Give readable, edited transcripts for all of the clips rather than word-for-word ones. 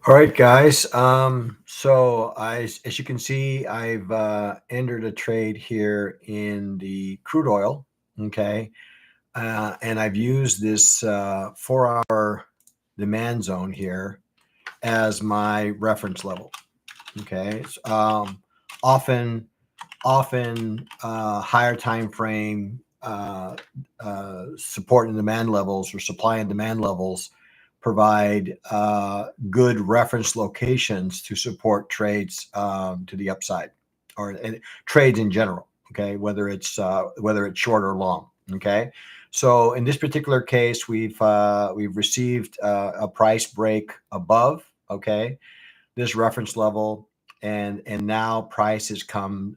All right, guys. As you can see, I've entered a trade here in the crude oil. Okay, and I've used this 4-hour demand zone here as my reference level. Okay, often, higher time frame support and demand levels or supply and demand levels provide good reference locations to support trades to the upside or trades in general. Okay, whether it's short or long. Okay, so in this particular case, we've received a price break above. Okay, this reference level, and now price has come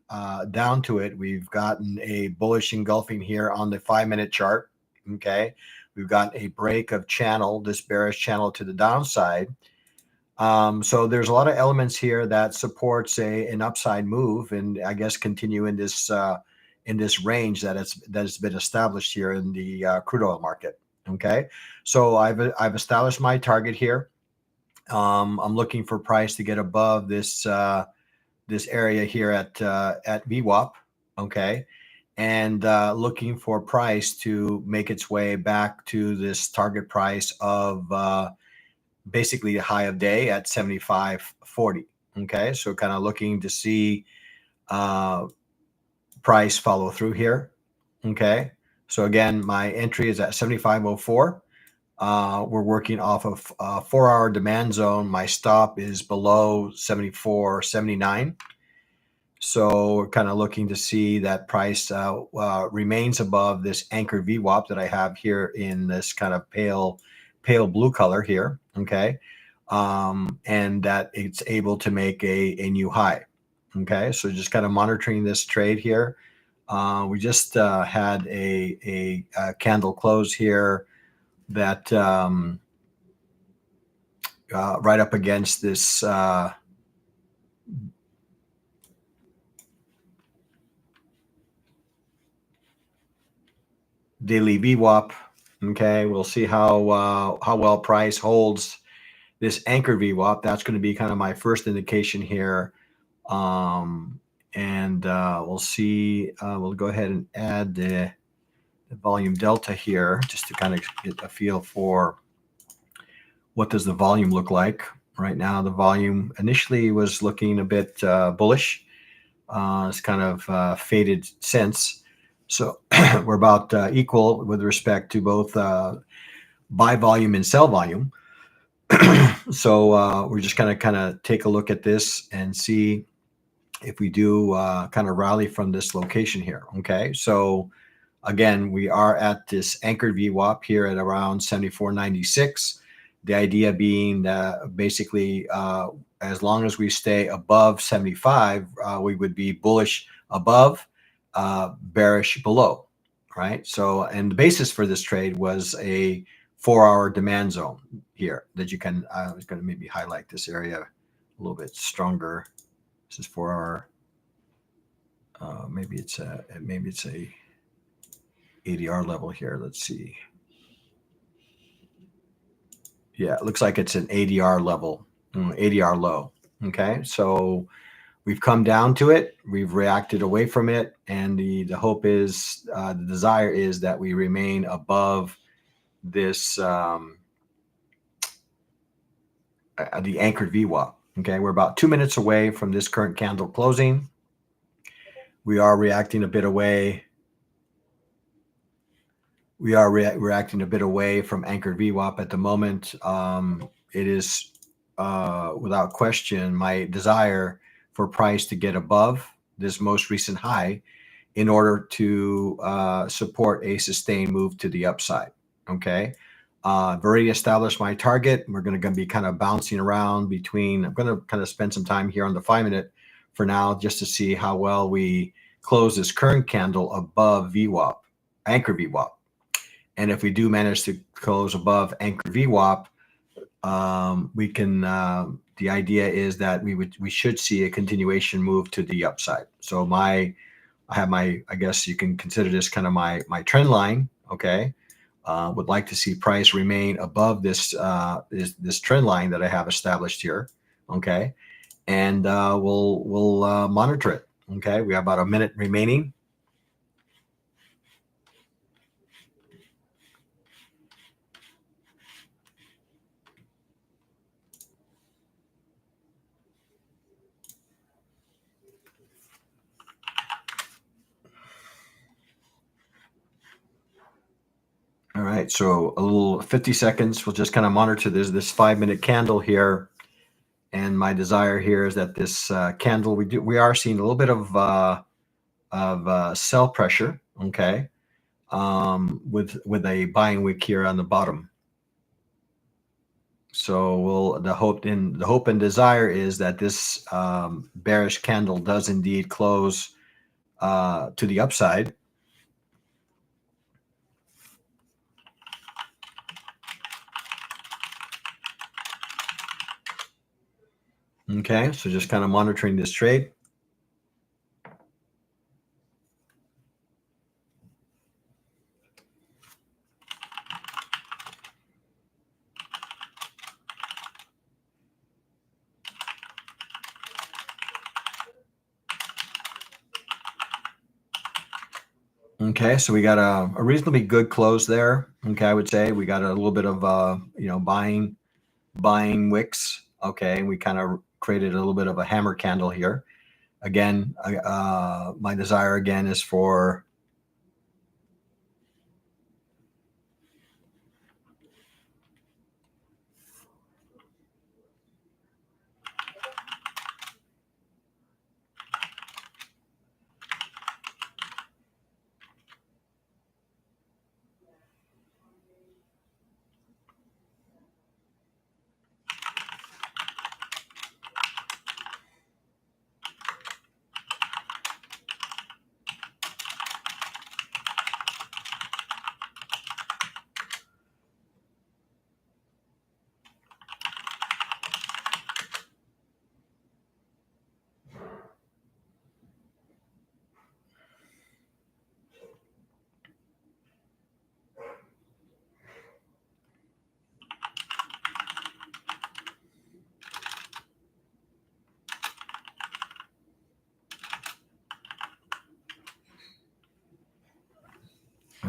down to it. We've gotten a bullish engulfing here on the 5-minute chart. Okay, we've got a break of channel, this bearish channel to the downside. So there's a lot of elements here that supports an upside move, and I guess continue in this range that's been established here in the crude oil market. Okay, so I've established my target here. I'm looking for price to get above this area here at VWAP. Okay, and looking for price to make its way back to this target price of basically the high of day at 75.40. Okay, so kind of looking to see uh, price follow through here. Okay, so again, my entry is at 75.04. We're working off of a 4-hour demand zone. My stop is below 74.79. So we're kind of looking to see that price remains above this anchor VWAP that I have here in this kind of pale blue color here. Okay. And that it's able to make a new high. Okay. So just kind of monitoring this trade here. We just had a candle close here that right up against this daily VWAP. Okay, we'll see how well price holds this anchor VWAP. That's going to be kind of my first indication here, and we'll see. We'll go ahead and add the volume delta here just to kind of get a feel for what does the volume look like. Right now, the volume initially was looking a bit bullish. It's kind of faded since. So we're about equal with respect to both buy volume and sell volume. So we're just going to kind of take a look at this and see if we do kind of rally from this location here. Okay, so again, we are at this anchored VWAP here at around 74.96. The idea being that basically as long as we stay above 75, we would be bullish above, bearish below, right? So, and the basis for this trade was a 4-hour demand zone here that you can, I was going to maybe highlight this area a little bit stronger. This is 4-hour, maybe it's a ADR level here. Let's see. Yeah, it looks like it's an ADR level, ADR low. Okay, so we've come down to it. We've reacted away from it, and the hope is, the desire is that we remain above this the anchored VWAP. Okay, we're about 2 minutes away from this current candle closing. We are reacting a bit away. We are reacting a bit away from anchored VWAP at the moment. It is without question my desire for price to get above this most recent high in order to support a sustained move to the upside. Okay, I've already established my target. We're going to be kind of bouncing around between. I'm going to kind of spend some time here on the 5-minute for now, just to see how well we close this current candle above VWAP, anchor VWAP. And if we do manage to close above anchor VWAP, we can. The idea is that we should see a continuation move to the upside. So I guess you can consider this kind of my trend line. Okay, Would like to see price remain above this trend line that I have established here. Okay, and we'll monitor it. Okay, we have about a minute remaining. All right, so a little 50 seconds. We'll just kind of monitor this 5-minute candle here, and my desire here is that this candle we are seeing a little bit of sell pressure. Okay, with a buying wick here on the bottom. So the hope and desire is that this bearish candle does indeed close to the upside. Okay, so just kind of monitoring this trade. Okay, so we got a reasonably good close there. Okay, I would say we got a little bit of buying wicks. Okay, we kind of created a little bit of a hammer candle here. Again, my desire again is for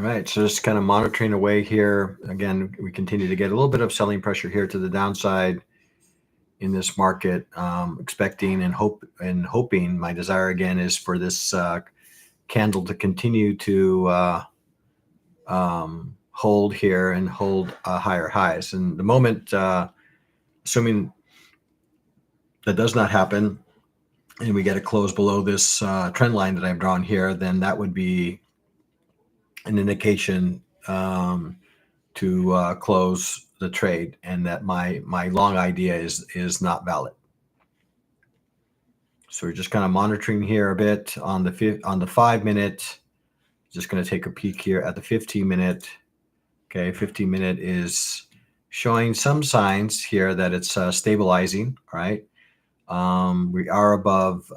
all right, so just kind of monitoring away here. Again, we continue to get a little bit of selling pressure here to the downside in this market. Expecting and hoping. My desire again is for this candle to continue to hold here and hold higher highs. And the moment, assuming that does not happen, and we get a close below this trend line that I've drawn here, then that would be an indication to close the trade, and that my long idea is not valid. So we're just kind of monitoring here a bit on the 5-minute. Just going to take a peek here at the 15-minute. Okay, 15-minute is showing some signs here that it's stabilizing. All right, we are above.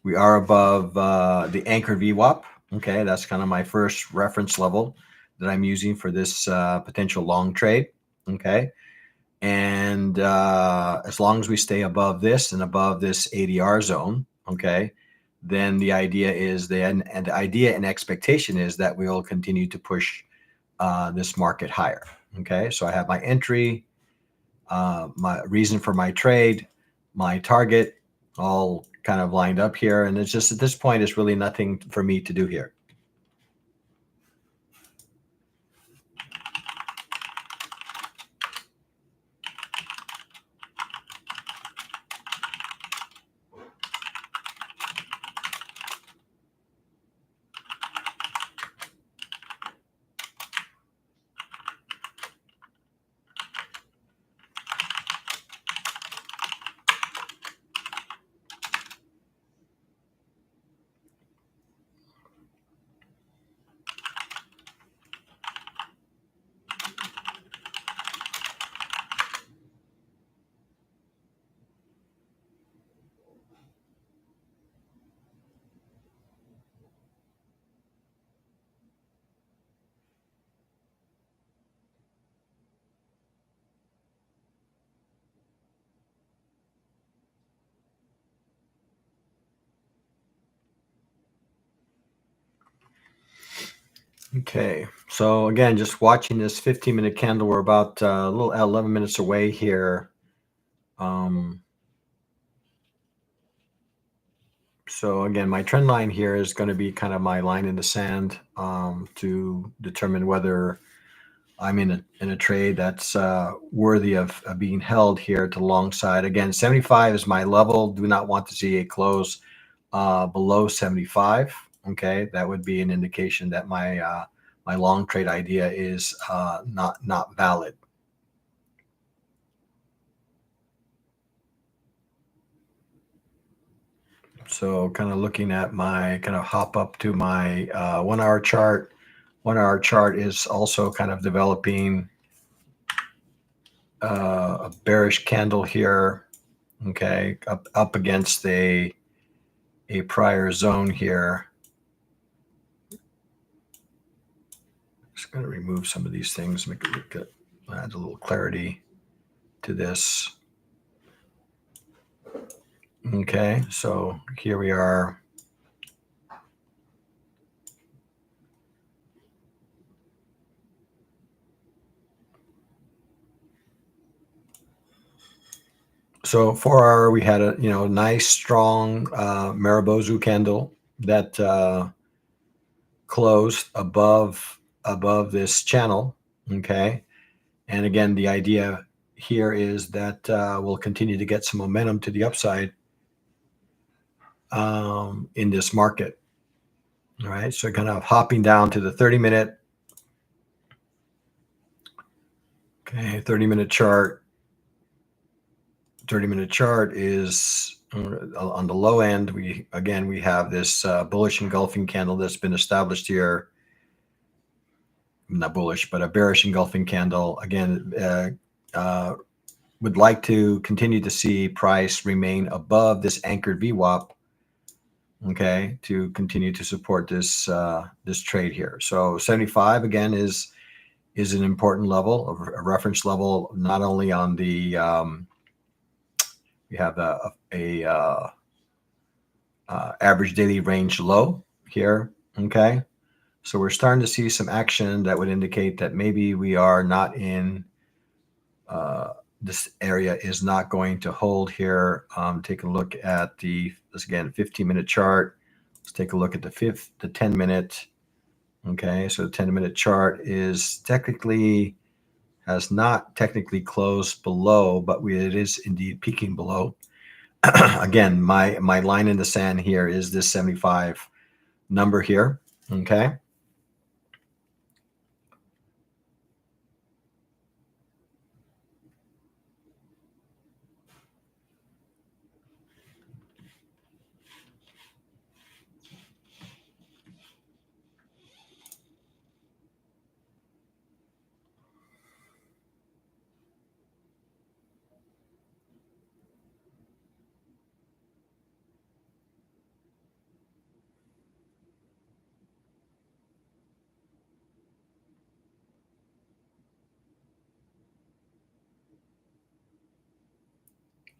We are above the anchored VWAP. Okay, that's kind of my first reference level that I'm using for this potential long trade. Okay, and as long as we stay above this and above this ADR zone, okay, then the idea and expectation is that we will continue to push this market higher. Okay, so I have my entry, my reason for my trade, my target, all kind of lined up here, and it's just at this point, it's really nothing for me to do here. Okay, so again, just watching this 15-minute candle. We're about a little 11 minutes away here. Um, so again, my trend line here is going to be kind of my line in the sand to determine whether I'm in a trade that's worthy of being held here to the long side. Again, 75 is my level. Do not want to see a close below 75. Okay, that would be an indication that my long trade idea is not valid. So kind of looking at my kind of hop up to my 1 hour chart. 1 hour chart is also kind of developing a bearish candle here. Okay, up against a prior zone here. Just going to remove some of these things, make it look add a little clarity to this. Okay, so here we are. So 4 hour, we had a nice strong Marubozu candle that closed above this channel. Okay, and again, the idea here is that we'll continue to get some momentum to the upside in this market. All right, so kind of hopping down to the 30-minute. Okay, 30-minute chart. 30-minute chart is on the low end. We have this bullish engulfing candle that's been established here. Not bullish, but a bearish engulfing candle. Again, would like to continue to see price remain above this anchored VWAP. Okay, to continue to support this this trade here. So 75 again is an important level, a reference level, not only on the we have a average daily range low here. Okay, so we're starting to see some action that would indicate that maybe we are not in this area is not going to hold here. Take a look at this again 15-minute chart. Let's take a look at the 10-minute. Okay, so the 10-minute chart has not technically closed below, but it is indeed peaking below. Again, my line in the sand here is this 75 number here. Okay.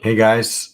Hey guys.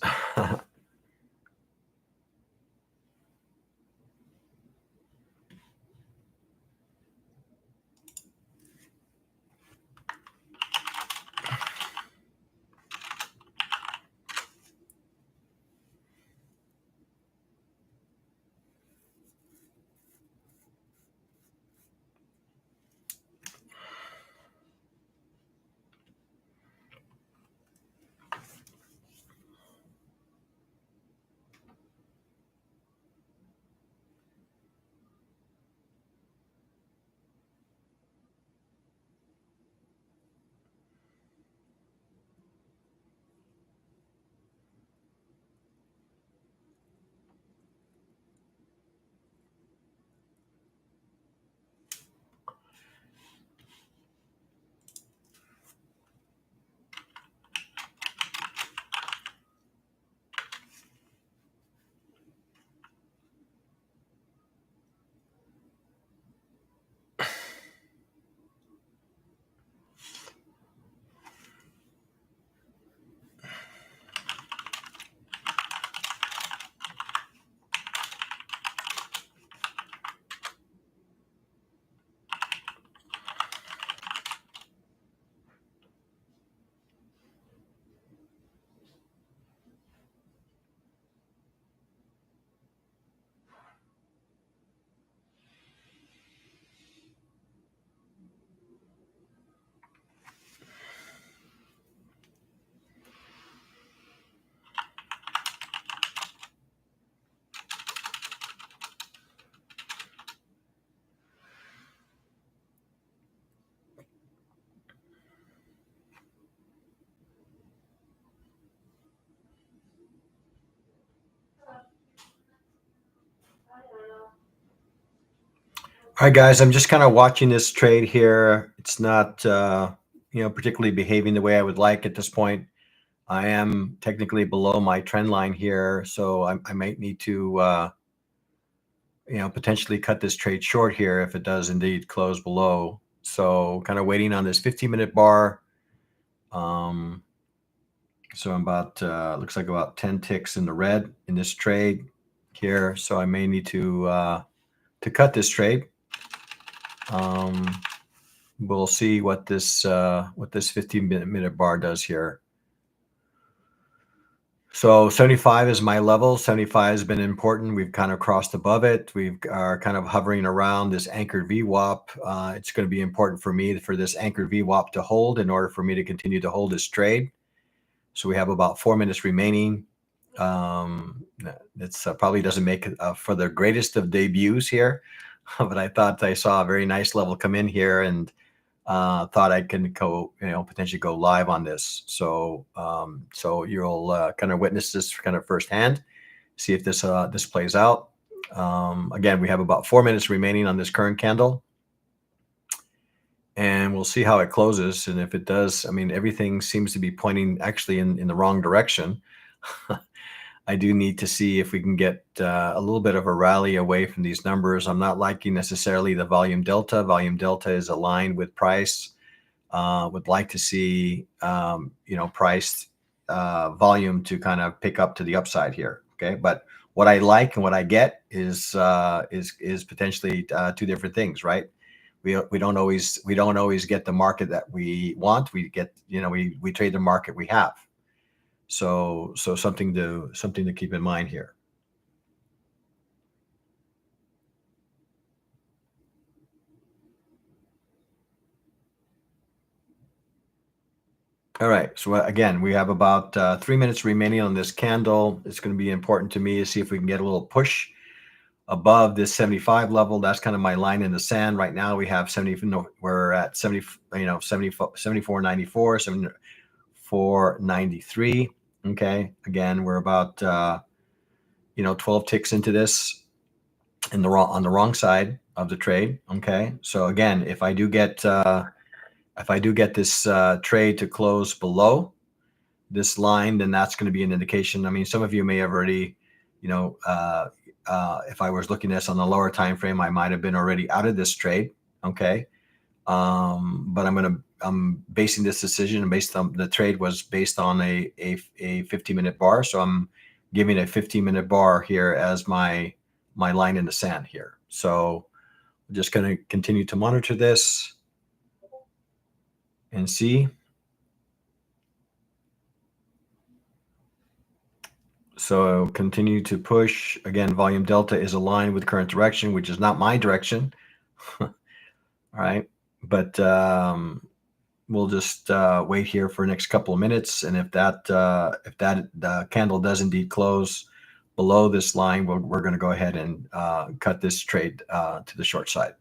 All right, guys, I'm just kind of watching this trade here. It's not, particularly behaving the way I would like at this point. I am technically below my trend line here, so I might need to, potentially cut this trade short here if it does indeed close below. So kind of waiting on this 15-minute bar. So I'm about, looks like about 10 ticks in the red in this trade here. So I may need to cut this trade. We'll see what this 15-minute bar does here. So 75 is my level. 75 has been important. We've kind of crossed above it. We are kind of hovering around this anchored VWAP. It's going to be important for me for this anchored VWAP to hold in order for me to continue to hold this trade. So we have about 4 minutes remaining. It's probably doesn't make for the greatest of debuts here, but I thought I saw a very nice level come in here and thought I can go, potentially go live on this. So, so you'll kind of witness this kind of firsthand, see if this plays out. Again, we have about 4 minutes remaining on this current candle, and we'll see how it closes. And if it does, I mean, everything seems to be pointing actually in the wrong direction. I do need to see if we can get a little bit of a rally away from these numbers. I'm not liking necessarily the volume delta. Volume delta is aligned with price. Would like to see, price volume to kind of pick up to the upside here. Okay, but what I like and what I get is potentially two different things, right? We don't always get the market that we want. We get, we trade the market we have. So something to keep in mind here. All right. So again, we have about 3 minutes remaining on this candle. It's going to be important to me to see if we can get a little push above this 75 level. That's kind of my line in the sand right now. We have 70. No, we're at 70. 74.94, 74.93. Okay. Again, we're about 12 ticks into this on the wrong side of the trade. Okay. So again, if I do get this trade to close below this line, then that's going to be an indication. I mean, some of you may have already, if I was looking at this on the lower time frame, I might have been already out of this trade. Okay. But I'm basing this decision and based on the trade was based on a 15-minute bar. So I'm giving a 15-minute bar here as my line in the sand here. So I'm just going to continue to monitor this and see. So continue to push. Again, volume delta is aligned with current direction, which is not my direction. All right. But we'll just wait here for the next couple of minutes. And if that candle does indeed close below this line, we're going to go ahead and cut this trade to the short side.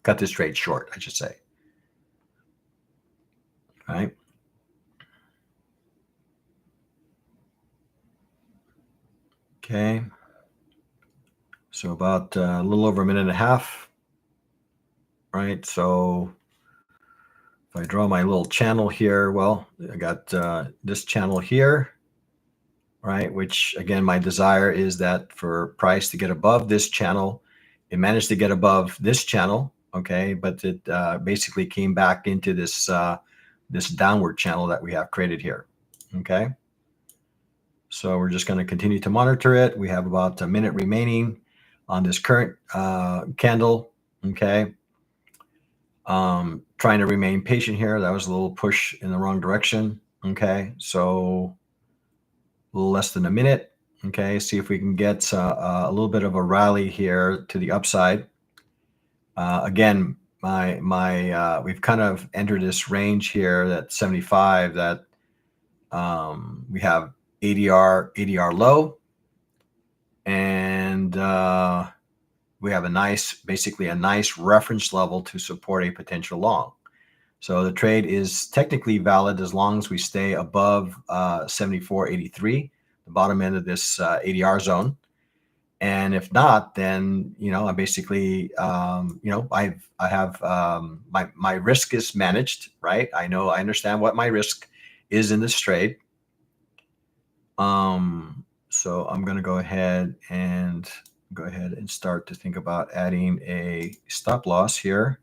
Cut this trade short, I should say. All right. Okay. So about a little over a minute and a half. Right. So if I draw my little channel here, well, I got this channel here, right? Which again, my desire is that for price to get above this channel. It managed to get above this channel, okay, but it basically came back into this this downward channel that we have created here, okay? So we're just going to continue to monitor it. We have about a minute remaining on this current candle, okay? Trying to remain patient here. That was a little push in the wrong direction, okay? So a little less than a minute, okay? See if we can get a little bit of a rally here to the upside. Again, we've kind of entered this range here, that 75, that we have ADR low, and we have basically a nice reference level to support a potential long. So the trade is technically valid as long as we stay above 74.83, the bottom end of this ADR zone. And if not, then, I basically, I have, my risk is managed, right? I understand what my risk is in this trade. So I'm going to go ahead and start to think about adding a stop loss here.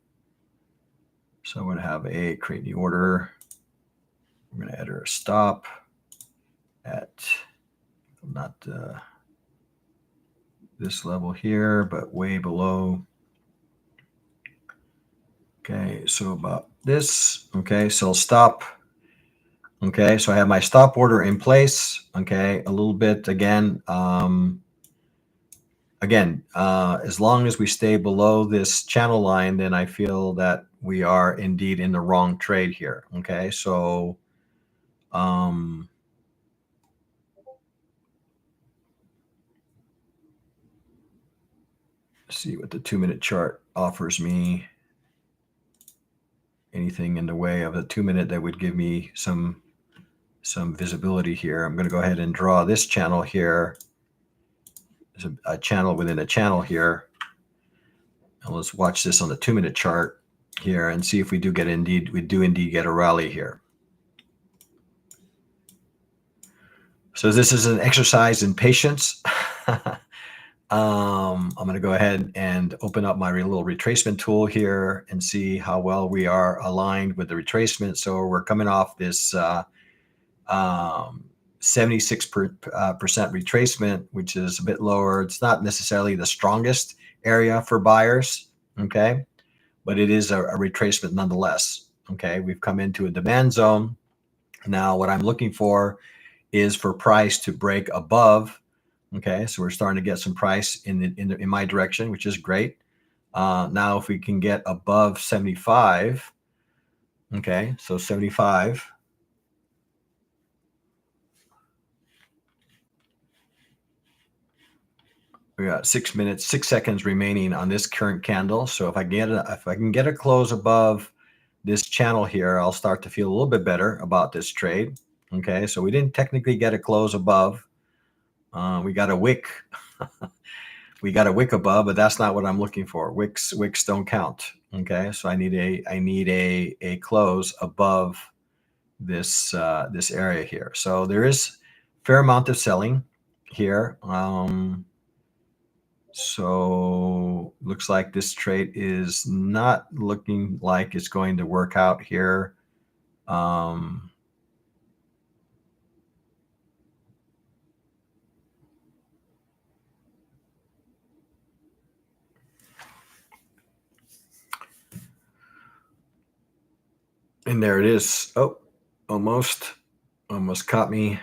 So I'm going to have a create new order. I'm going to enter a stop at not this level here, but way below. Okay, so about this. Okay, so I'll stop. Okay, so I have my stop order in place. Okay, a little bit again. As long as we stay below this channel line, then I feel that we are indeed in the wrong trade here. Okay, so let's see what the 2-minute chart offers me. Anything in the way of a 2-minute that would give me some visibility here. I'm going to go ahead and draw this channel here. There's a channel within a channel here. And let's watch this on the 2-minute chart here and see if we do indeed get a rally here. So this is an exercise in patience. I'm going to go ahead and open up my little retracement tool here and see how well we are aligned with the retracement. So we're coming off this 76% retracement, which is a bit lower. It's not necessarily the strongest area for buyers, okay, but it is a retracement nonetheless. Okay, we've come into a demand zone. Now what I'm looking for is for price to break above. Okay, so we're starting to get some price in my direction, which is great. Now if we can get above 75, okay, so 75. We got 6 minutes, 6 seconds remaining on this current candle. So if I can get a close above this channel here, I'll start to feel a little bit better about this trade. Okay, so we didn't technically get a close above. We got a wick. We got a wick above, but that's not what I'm looking for. Wicks don't count. Okay, so I need a close above this this area here. So there is fair amount of selling here. So looks like this trade is not looking like it's going to work out here. And there it is. Oh, almost caught me.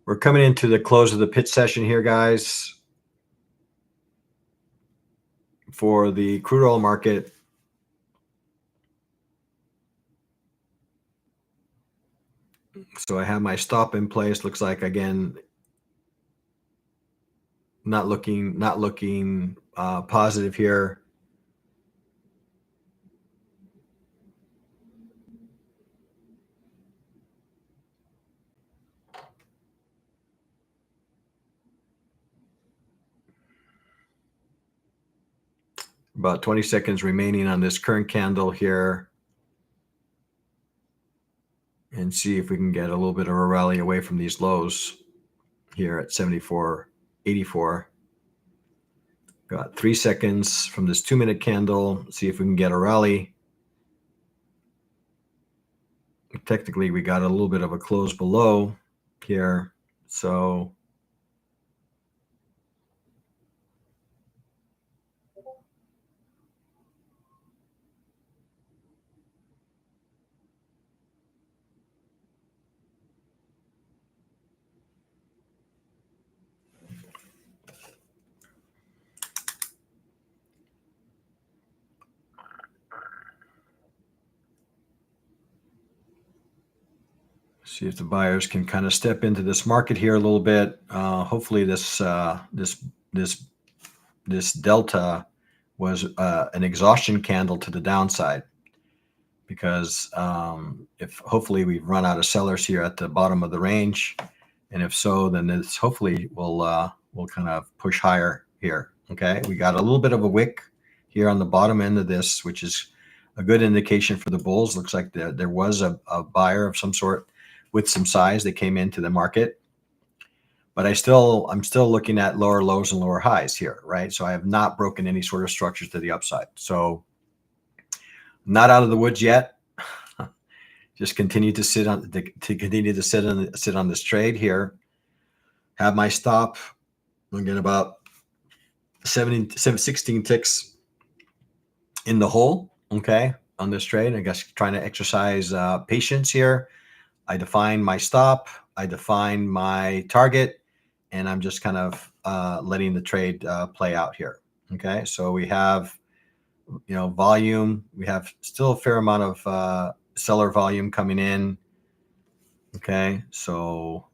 We're coming into the close of the pit session here, guys, for the crude oil market. So I have my stop in place. Looks like, again, not looking positive here. About 20 seconds remaining on this current candle here, and see if we can get a little bit of a rally away from these lows here at 74.84. Got 3 seconds from this 2-minute candle. See if we can get a rally. Technically, we got a little bit of a close below here. So See if the buyers can kind of step into this market here a little bit. Hopefully this delta was an exhaustion candle to the downside, because if hopefully we've run out of sellers here at the bottom of the range, and if so, then this hopefully will kind of push higher here. Okay, we got a little bit of a wick here on the bottom end of this, which is a good indication for the bulls. Looks like there was a buyer of some sort with some size that came into the market. But I'm still looking at lower lows and lower highs here, right? So I have not broken any sort of structures to the upside. So not out of the woods yet. Just continue to sit on this trade here. Have my stop. I'm getting about 16 ticks in the hole. Okay, on this trade. I guess trying to exercise patience here. I define my stop. I define my target, and I'm just kind of letting the trade play out here. Okay, so we have, volume. We have still a fair amount of seller volume coming in. Okay, so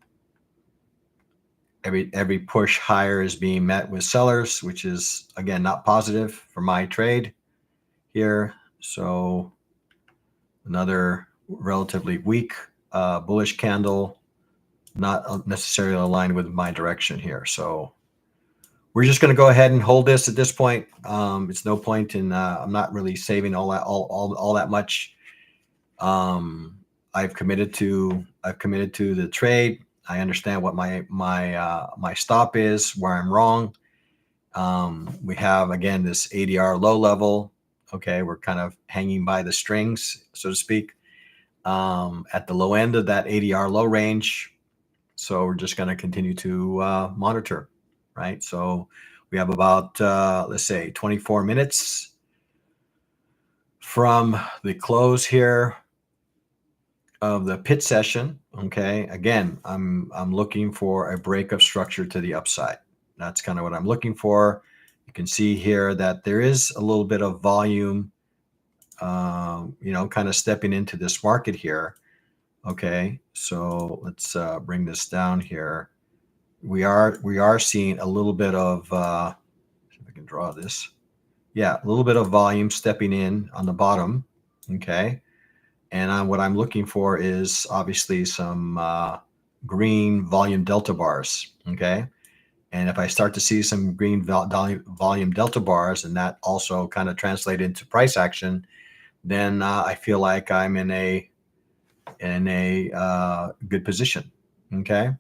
every push higher is being met with sellers, which is again not positive for my trade here. So another relatively weak bullish candle, not necessarily aligned with my direction here. So we're just going to go ahead and hold this at this point. It's no point in I'm not really saving all that much. I've committed to the trade. I understand what my stop is, where I'm wrong. We have again this ADR low level. Okay, we're kind of hanging by the strings, so to speak, at the low end of that ADR low range. So we're just going to continue to monitor, right? So we have about let's say 24 minutes from the close here of the pit session. Okay, again, I'm looking for a break of structure to the upside. That's kind of what I'm looking for. You can see here that there is a little bit of volume, kind of stepping into this market here. Okay, so let's bring this down here. We are seeing a little bit of see if I can draw this. Yeah, a little bit of volume stepping in on the bottom. Okay, and what I'm looking for is obviously some green volume delta bars. Okay, and if I start to see some green volume delta bars, and that also kind of translate into price action, then I feel like I'm in a good position. Okay.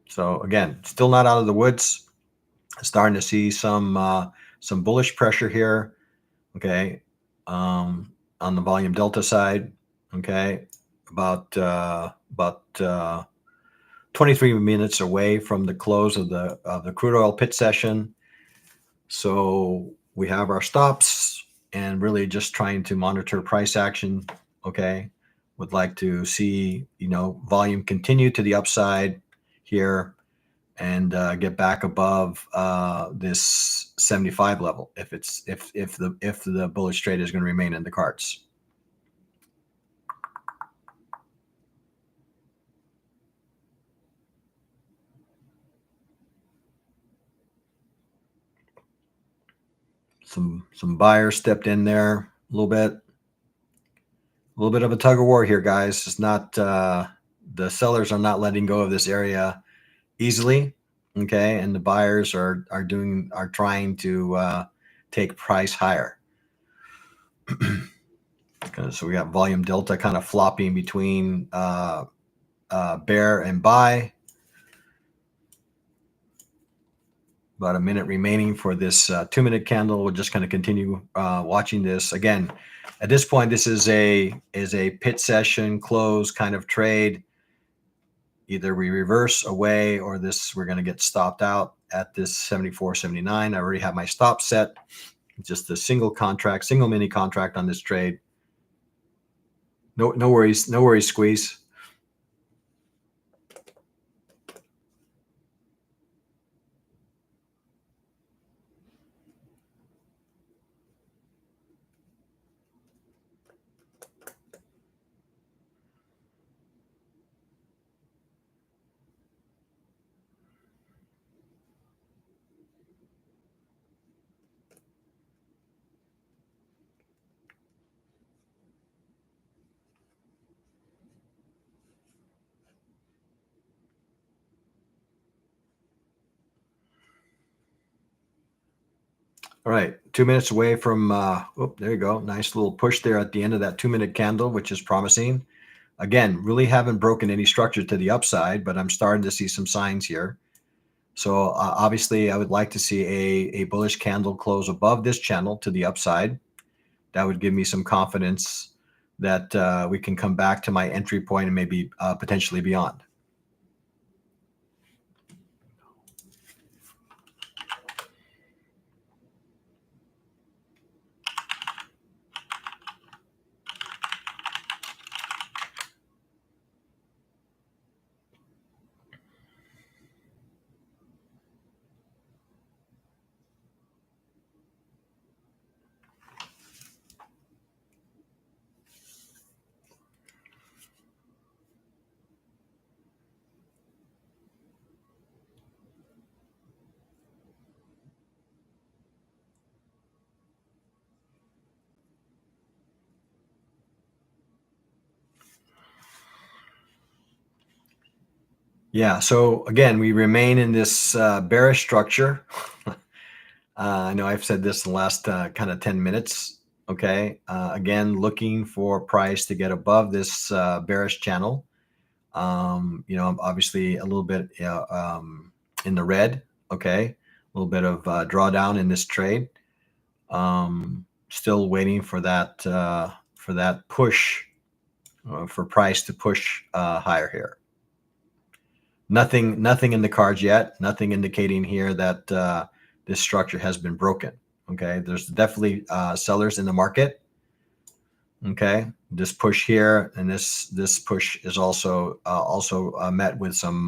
So again, still not out of the woods. Starting to see some bullish pressure here. Okay, on the volume delta side. Okay, about 23 minutes away from the close of the crude oil pit session. So we have our stops and really just trying to monitor price action. Okay, would like to see volume continue to the upside here and get back above this 75 level if the bullish trade is going to remain in the cards. Some buyers stepped in there a little bit of a tug of war here, guys. It's not the sellers are not letting go of this area easily. Okay, and the buyers are trying to take price higher. So we got volume delta kind of flopping between bear and buy. About a minute remaining for this 2-minute candle. We're just going to continue watching this. Again, at this point, this is a pit session close kind of trade. Either we reverse away or we're going to get stopped out at this 74.79. I already have my stop set. Just a single mini contract on this trade. No worries, squeeze. All right, 2 minutes away from, oh, there you go. Nice little push there at the end of that 2 minute candle, which is promising. Again, really haven't broken any structure to the upside, but I'm starting to see some signs here. So obviously, I would like to see a bullish candle close above this channel to the upside. That would give me some confidence that we can come back to my entry point and maybe potentially beyond. Yeah, so again, we remain in this bearish structure. I know I've said this in the last kind of 10 minutes. Okay. Again, looking for price to get above this bearish channel. I'm obviously a little bit in the red. Okay. A little bit of drawdown in this trade. Still waiting for that push for price to push higher here. Nothing in the cards yet. Nothing indicating here that this structure has been broken. Okay, there's definitely sellers in the market. Okay, this push here and this push is also met with some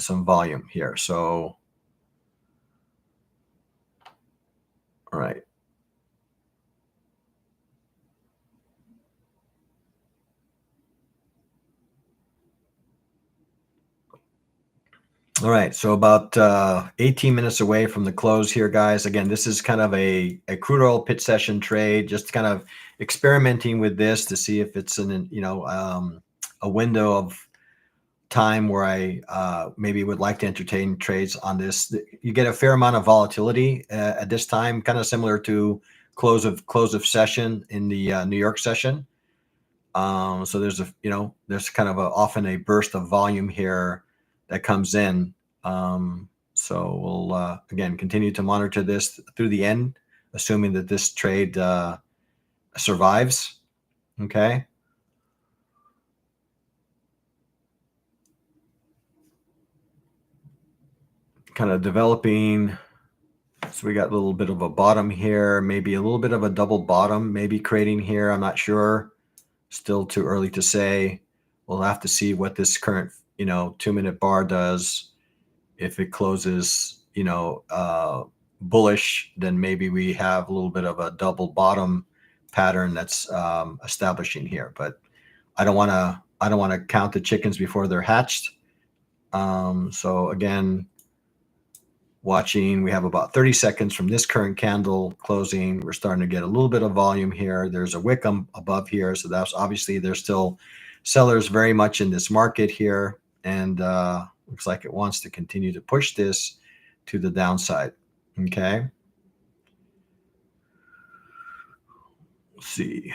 volume here. So, all right. All right, so about 18 minutes away from the close here, guys. Again, this is kind of a crude oil pit session trade, just kind of experimenting with this to see if it's a window of time where I maybe would like to entertain trades on this. You get a fair amount of volatility at this time, kind of similar to close of session in the New York session. So there's kind of often a burst of volume here that comes in. So we'll again continue to monitor this through the end, assuming that this trade survives. Okay. Kind of developing. So we got a little bit of a bottom here, maybe a little bit of a double bottom, maybe creating here. I'm not sure. Still too early to say. We'll have to see what this current 2-minute bar does. If it closes bullish, then maybe we have a little bit of a double bottom pattern that's establishing here. But I don't want to count the chickens before they're hatched. So again, watching, we have about 30 seconds from this current candle closing. We're starting to get a little bit of volume here. There's a wick above here, so that's obviously there's still sellers very much in this market here, and looks like it wants to continue to push this to the downside. Okay, let's see.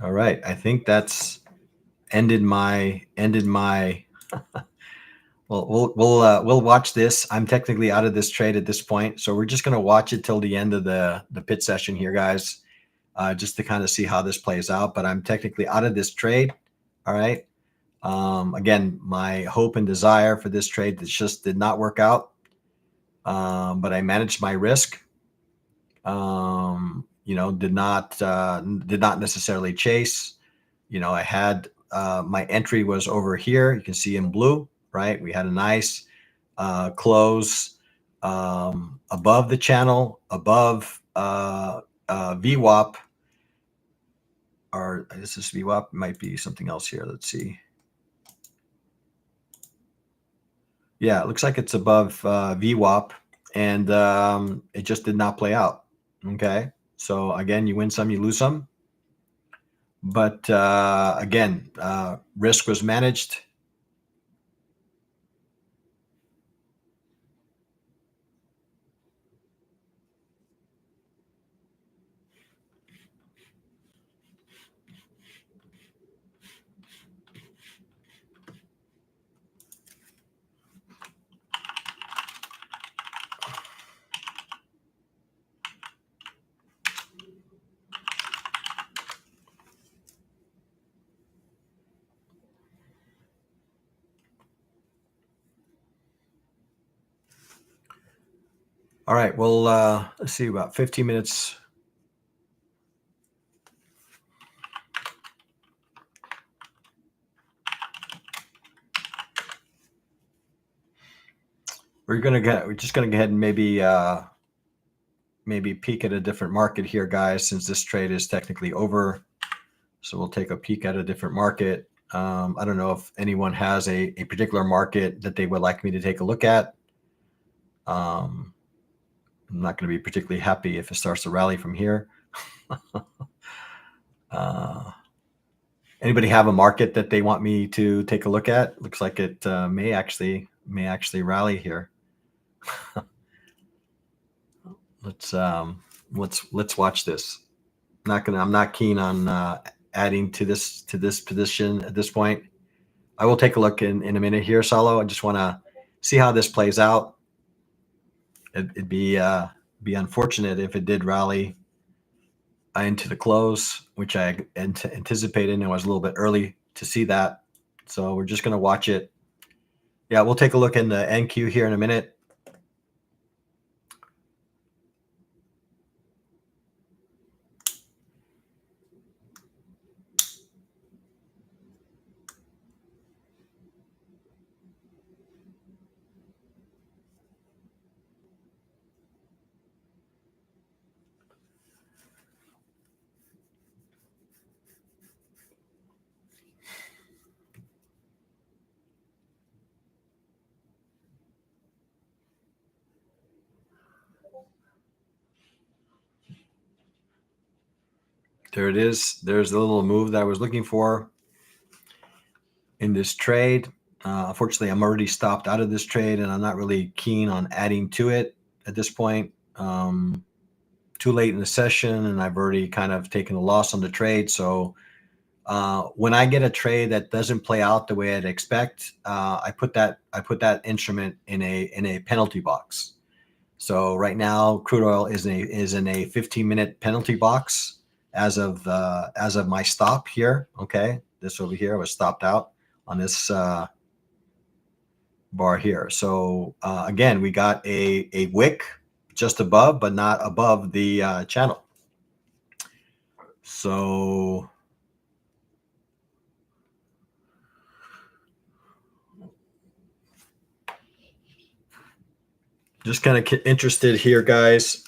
All right, I think that's ended my well, we'll watch this. I'm technically out of this trade at this point, so we're just going to watch it till the end of the pit session here, guys, just to kind of see how this plays out. But I'm technically out of this trade. All right. Again, my hope and desire for this trade that just did not work out, but I managed my risk. Did not necessarily chase. I had my entry was over here. You can see in blue, right? We had a nice close above the channel, above VWAP, or this is VWAP, might be something else here. Let's see. Yeah, it looks like it's above VWAP, and it just did not play out. Okay, so again, you win some, you lose some. But again, risk was managed. All right. Well, let's see, about 15 minutes. We're just gonna go ahead and maybe peek at a different market here, guys, since this trade is technically over. So we'll take a peek at a different market. I don't know if anyone has a particular market that they would like me to take a look at. I'm not going to be particularly happy if it starts to rally from here. Anybody have a market that they want me to take a look at? Looks like it may actually rally here. Let's watch this. I'm not keen on adding to this position at this point. I will take a look in a minute here, Salo. I just want to see how this plays out. It'd be unfortunate if it did rally into the close, which I anticipated, and I was a little bit early to see that. So we're just going to watch it. Yeah, we'll take a look in the NQ here in a minute. There it is. There's the little move that I was looking for in this trade. Unfortunately, I'm already stopped out of this trade, and I'm not really keen on adding to it at this point. Too late in the session, and I've already kind of taken a loss on the trade. So when I get a trade that doesn't play out the way I'd expect, I put that instrument in a penalty box. So right now, crude oil is in a 15-minute penalty box as of my stop here. Okay, this over here was stopped out on this bar here. So again, we got a wick just above, but not above the channel. So just kind of interested here, guys.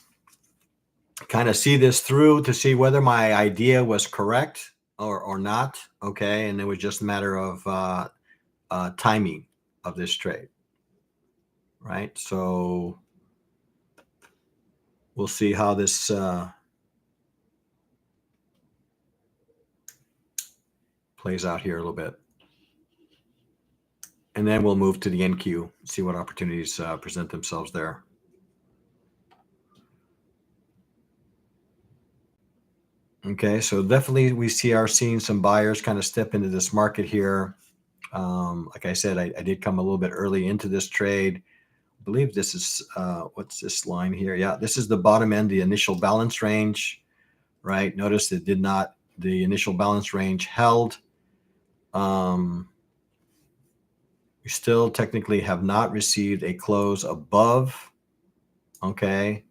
Kind of see this through to see whether my idea was correct or not. Okay, and it was just a matter of timing of this trade, right? So we'll see how this plays out here a little bit. And then we'll move to the NQ, see what opportunities present themselves there. Okay, so definitely we are seeing some buyers kind of step into this market here. Like I said, I did come a little bit early into this trade. I believe this is, what's this line here? Yeah, this is the bottom end, the initial balance range, right? Notice it did not, the initial balance range held. We still technically have not received a close above, okay?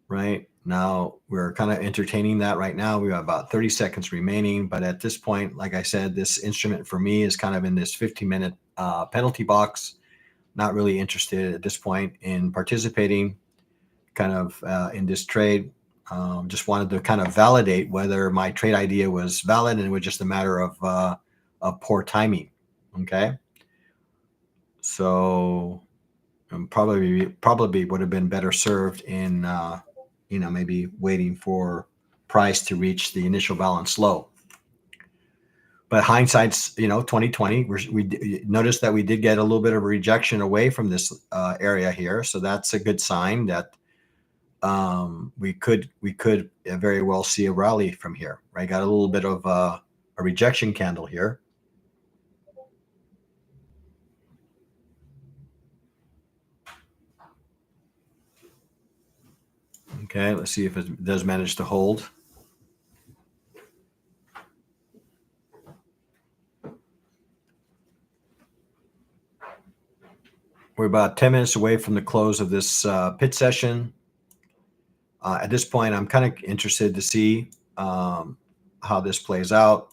Right now, we're kind of entertaining that right now. We have about 30 seconds remaining, but at this point, like I said, this instrument for me is kind of in this 15-minute penalty box. Not really interested at this point in participating kind of in this trade. Just wanted to kind of validate whether my trade idea was valid, and it was just a matter of poor timing. Okay. So probably would have been better served in maybe waiting for price to reach the initial balance low. But hindsight's 2020. We noticed that we did get a little bit of a rejection away from this area here, so that's a good sign that we could very well see a rally from here. Right, got a little bit of a rejection candle here. Okay, let's see if it does manage to hold. We're about 10 minutes away from the close of this pit session. At this point, I'm kind of interested to see how this plays out.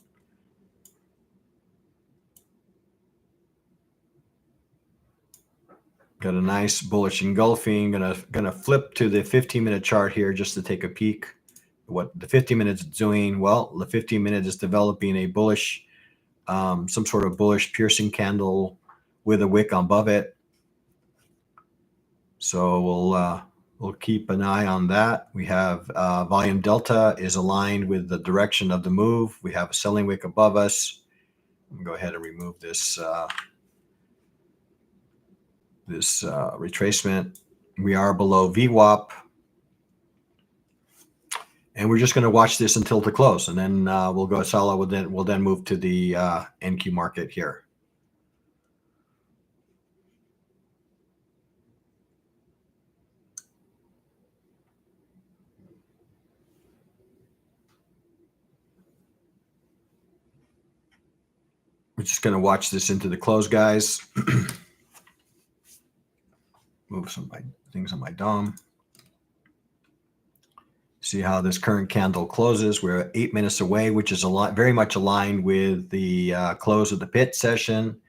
Got a nice bullish engulfing. Gonna flip to the 15-minute chart here just to take a peek at what the 15 minutes is doing. Well, the 15 minute is developing a bullish, some sort of bullish piercing candle with a wick above it. So we'll keep an eye on that. We have volume delta is aligned with the direction of the move. We have a selling wick above us. I'm gonna go ahead and remove this retracement. We are below VWAP, and we're just going to watch this until the close, and then we'll go solid. We'll then move to the NQ market here. We're just going to watch this into the close, guys. Move some of my things on my DOM. See how this current candle closes. We're 8 minutes away, which is very much aligned with the close of the pit session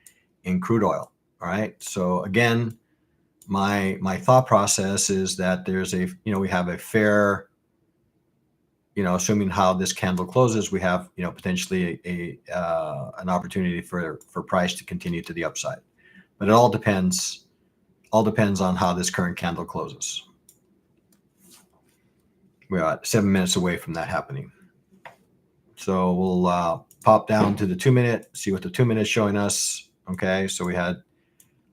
in crude oil. All right. So again, my thought process is that there's we have a fair, assuming how this candle closes, we have potentially an opportunity for price to continue to the upside. But it all depends on how this current candle closes. We're at 7 minutes away from that happening. So we'll pop down to the 2 minute, see what the 2 minute is showing us. Okay, so we had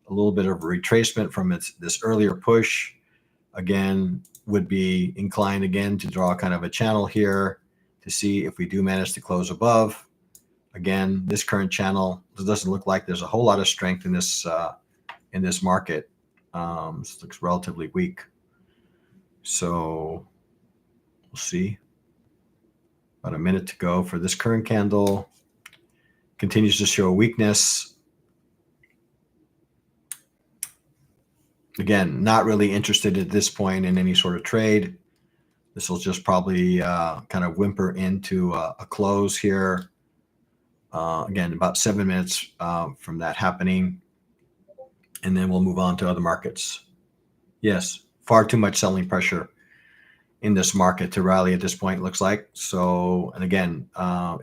a little bit of a retracement from this earlier push. Again, would be inclined again to draw kind of a channel here to see if we do manage to close above. Again, this current channel, it doesn't look like there's a whole lot of strength in this market. This looks relatively weak. So we'll see. About a minute to go for this current candle. Continues to show weakness. Again, not really interested at this point in any sort of trade. This will just probably kind of whimper into a close here. Again, about 7 minutes from that happening. And then we'll move on to other markets. Yes, far too much selling pressure in this market to rally at this point, it looks like. So, and again,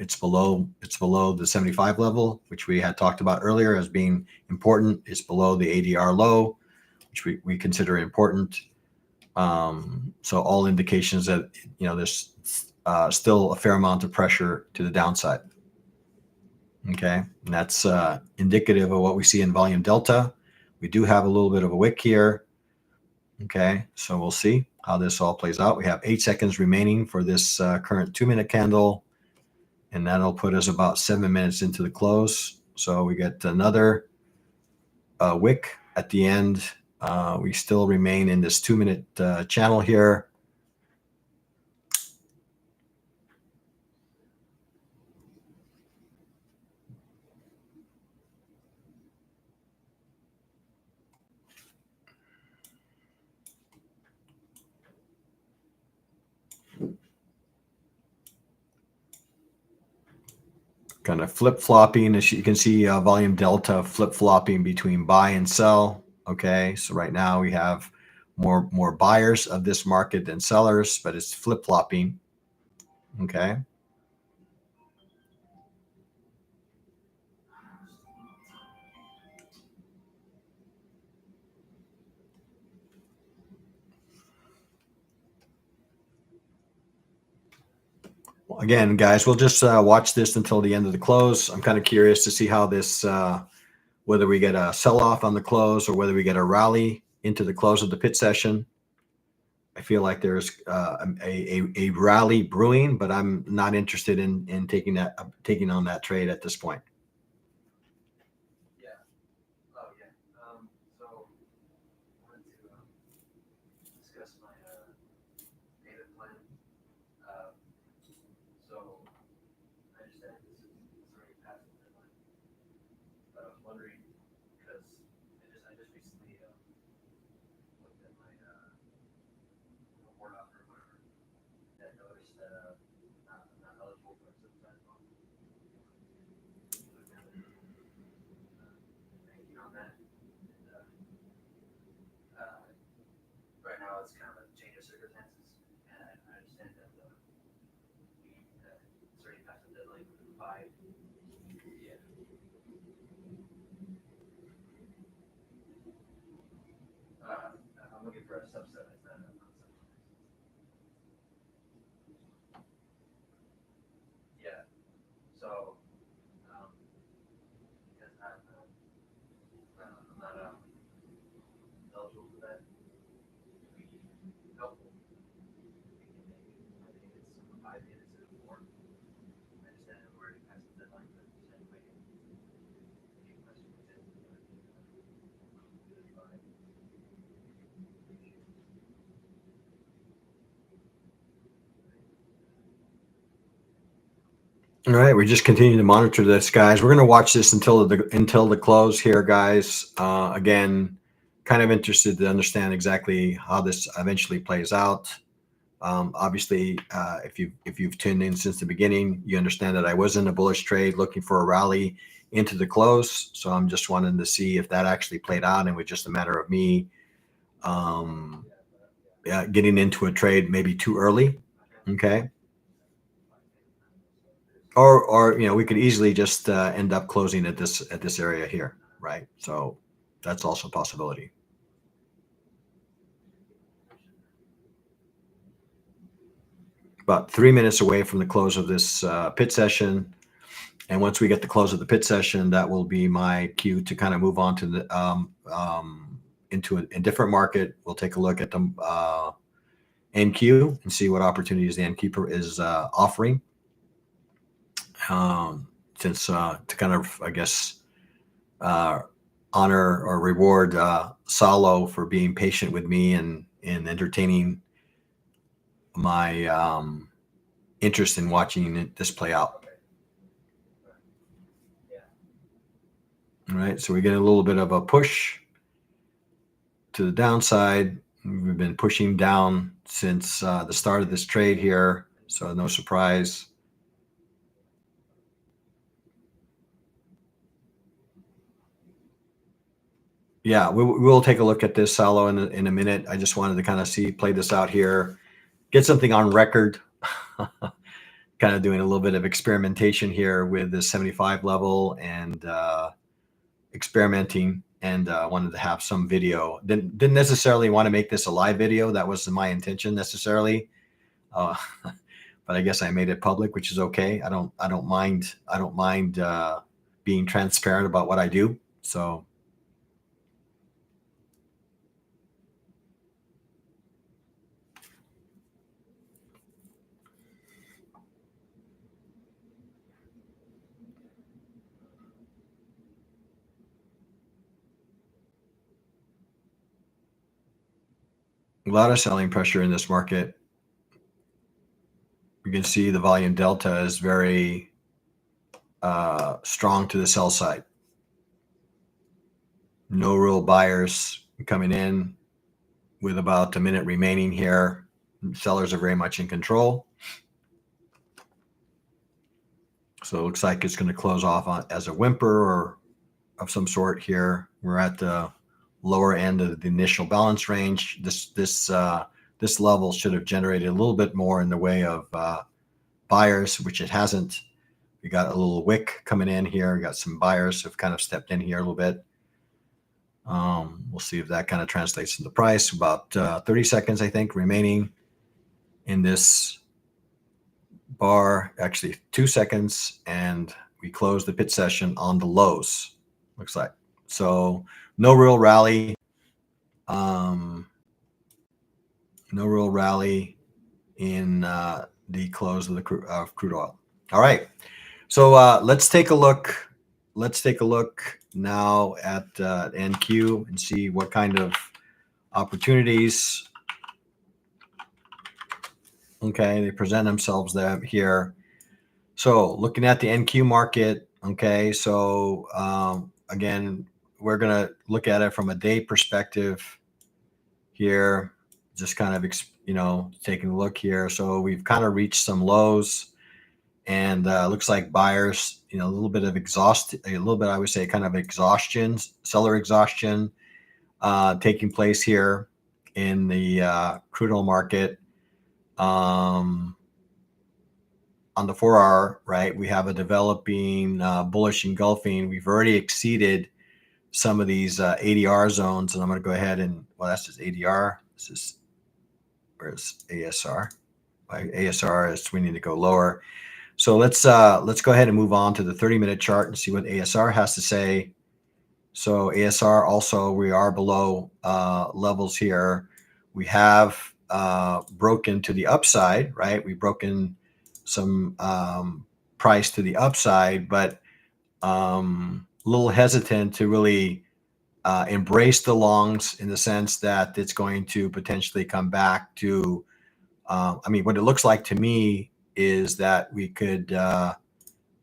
it's below the 75 level, which we had talked about earlier as being important. It's below the ADR low, which we consider important. So all indications that there's still a fair amount of pressure to the downside. Okay, and that's indicative of what we see in volume delta. We do have a little bit of a wick here. Okay, so we'll see how this all plays out. We have 8 seconds remaining for this current 2 minute candle, and that'll put us about 7 minutes into the close. So we get another wick at the end. We still remain in this 2 minute channel here. Kind of flip-flopping, as you can see, volume delta flip-flopping between buy and sell. Okay, so right now we have more buyers of this market than sellers, but it's flip-flopping. Okay. again, guys, we'll just watch this until the end of the close. I'm kind of curious to see how this, whether we get a sell-off on the close or whether we get a rally into the close of the pit session. I feel like there's a rally brewing, but I'm not interested in taking on that trade at this point. Yeah. Oh yeah. So I wanted to discuss my payment plan. So I understand this is already past the deadline, but I was wondering because I just recently looked at my report offer or whatever, and I noticed that I'm not eligible for a subsidized loan. So now that banking on that, and right now it's kind of a change of circumstances, and I understand that it's already past the deadline by yeah. I'm looking for a subsidized, not unsubsidized. Yeah. So because I'm not eligible for that, it would be helpful. I think it's 5 minutes or more. I understand that we're already past the deadline, but just anyway, any questions? All right, we just continue to monitor this, guys. We're going to watch this until the close here, guys. Again, kind of interested to understand exactly how this eventually plays out. Obviously, if you've tuned in since the beginning, you understand that I was in a bullish trade looking for a rally into the close. So I'm just wanting to see if that actually played out, and it was just a matter of me getting into a trade maybe too early. Okay. Or we could easily just end up closing at this area here, right? So that's also a possibility. About 3 minutes away from the close of this pit session, and once we get the close of the pit session, that will be my cue to kind of move on to the into a different market. We'll take a look at the NQ and see what opportunities the NQ is offering. Since to kind of, I guess, honor or reward Salo for being patient with me and entertaining my interest in watching this play out. All right, so we get a little bit of a push to the downside. We've been pushing down since the start of this trade here, so no surprise. Yeah, we'll take a look at this, Salo, in a minute. I just wanted to kind of play this out here, get something on record, kind of doing a little bit of experimentation here with the 75 level and experimenting, and wanted to have some video. Didn't necessarily want to make this a live video. That wasn't my intention necessarily. But I guess I made it public, which is okay. I don't mind being transparent about what I do. So a lot of selling pressure in this market. You can see the volume delta is very strong to the sell side. No real buyers coming in with about a minute remaining here. Sellers are very much in control. So it looks like it's going to close off as a whimper or of some sort here. We're at the lower end of the initial balance range. This level should have generated a little bit more in the way of buyers, which it hasn't. We got a little wick coming in here. We got some buyers who've kind of stepped in here a little bit. We'll see if that kind of translates into price. About 30 seconds, I think, remaining in this bar, actually 2 seconds, and we close the pit session on the lows, looks like. So no real rally. No real rally in the close of the crude oil. All right. So let's take a look. Let's take a look now at NQ and see what kind of opportunities, okay, they present themselves there here. So looking at the NQ market, okay, so again, we're going to look at it from a day perspective here, just kind of, taking a look here. So we've kind of reached some lows, and looks like buyers, a little bit of I would say kind of exhaustion, seller exhaustion taking place here in the crude oil market. On the 4-hour, right, we have a developing bullish engulfing. We've already exceeded some of these ADR zones, and I'm going to go ahead and, well, that's just ADR. This is, where's ASR? By ASR is we need to go lower. So let's go ahead and move on to the 30-minute chart and see what ASR has to say. So ASR also, we are below levels here. We have broken to the upside, right? We've broken some price to the upside, but a little hesitant to really embrace the longs in the sense that it's going to potentially come back to, what it looks like to me is that we could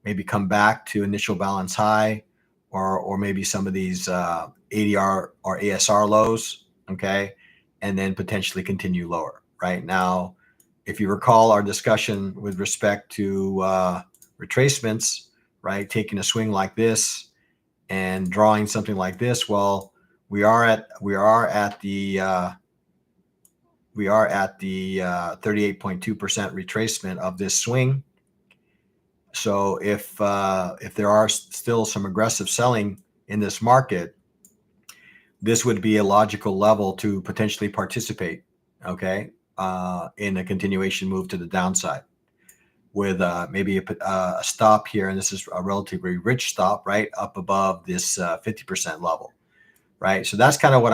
maybe come back to initial balance high, or maybe some of these ADR or ASR lows, okay, and then potentially continue lower. Right now, if you recall our discussion with respect to retracements, right, taking a swing like this and drawing something like this, well, we are at the 38.2% retracement of this swing. So if there are still some aggressive selling in this market, this would be a logical level to potentially participate, okay, in a continuation move to the downside with maybe a stop here. And this is a relatively rich stop, right, up above this 50% level, right? So that's kind of what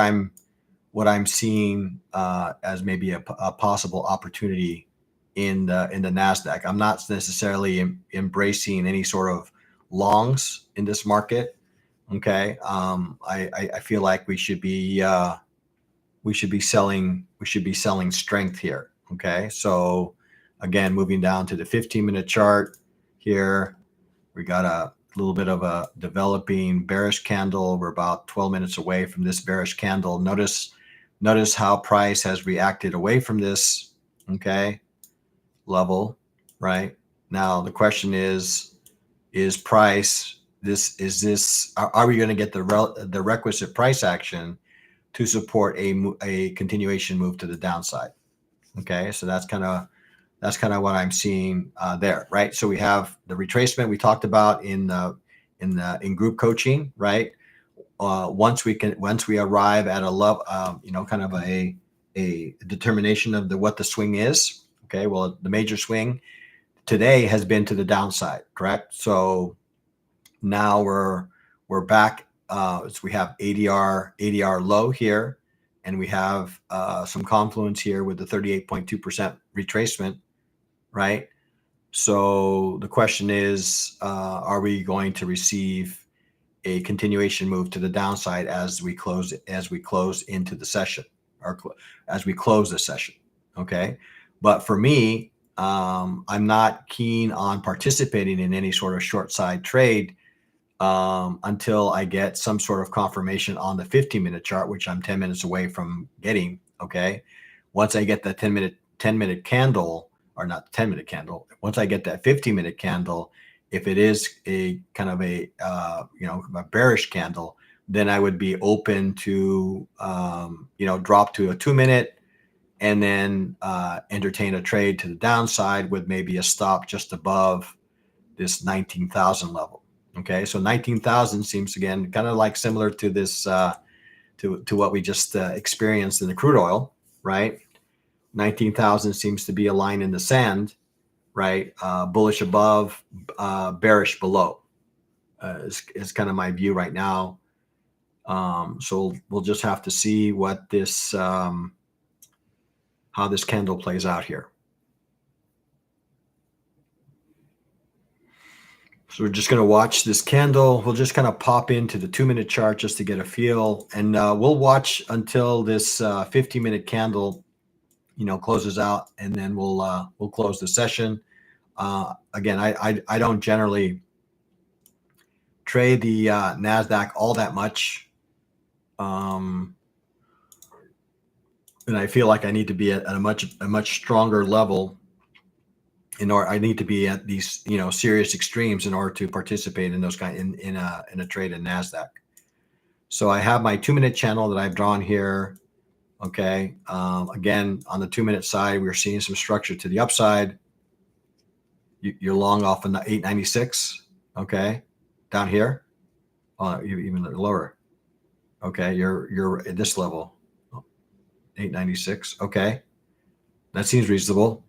I'm seeing as maybe a possible opportunity in the NASDAQ. I'm not necessarily embracing any sort of longs in this market. Okay, I feel like we should be selling strength here. Okay, so again, moving down to the 15-minute chart here, we got a little bit of a developing bearish candle. We're about 12 minutes away from this bearish candle. Notice how price has reacted away from this, okay, level. Right now the question is price, are we going to get the requisite price action to support a continuation move to the downside? Okay, so that's kind of what I'm seeing there, right? So we have the retracement we talked about in group coaching, right? Once we arrive at a level, kind of a determination of what the swing is. Okay, well, the major swing today has been to the downside, correct? So now we're back. So we have ADR low here, and we have some confluence here with the 38.2% retracement, right? So the question is, are we going to receive a continuation move to the downside as we close into the session, or as we close the session? Okay, but for me, I'm not keen on participating in any sort of short side trade until I get some sort of confirmation on the 15-minute chart, which I'm 10 minutes away from getting. Okay, once I get that 10-minute candle, or not 10-minute candle, once I get that 15-minute candle, if it is a kind of a bearish candle, then I would be open to drop to a 2-minute and then entertain a trade to the downside with maybe a stop just above this 19,000 level. Okay, so 19,000 seems, again, kind of like similar to this to what we just experienced in the crude oil, right? 19,000 seems to be a line in the sand, right? Bullish above, bearish below is kind of my view right now. So we'll just have to see what this, how this candle plays out here. So we're just going to watch this candle. We'll just kind of pop into the 2-minute chart just to get a feel, and we'll watch until this 50-minute candle, closes out, and then we'll close the session. Again, I don't generally trade the Nasdaq all that much, and I feel like I need to be at a much stronger level. I need to be at these serious extremes in order to participate in those in a trade in Nasdaq. So I have my 2-minute channel that I've drawn here. Okay, again, on the 2-minute side, we're seeing some structure to the upside. You're long off in the 896. Okay, down here, even lower. Okay, you're at this level, 896. Okay, that seems reasonable.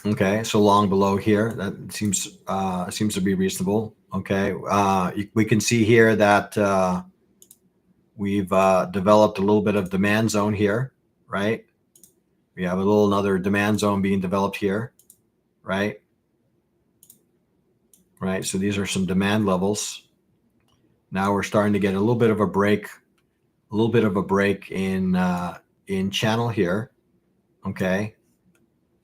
Okay, so long below here, that seems to be reasonable. Okay, we can see here that we've developed a little bit of demand zone here, right? We have another demand zone being developed here, right? Right. So these are some demand levels. Now we're starting to get a little bit of a break, in channel here. Okay.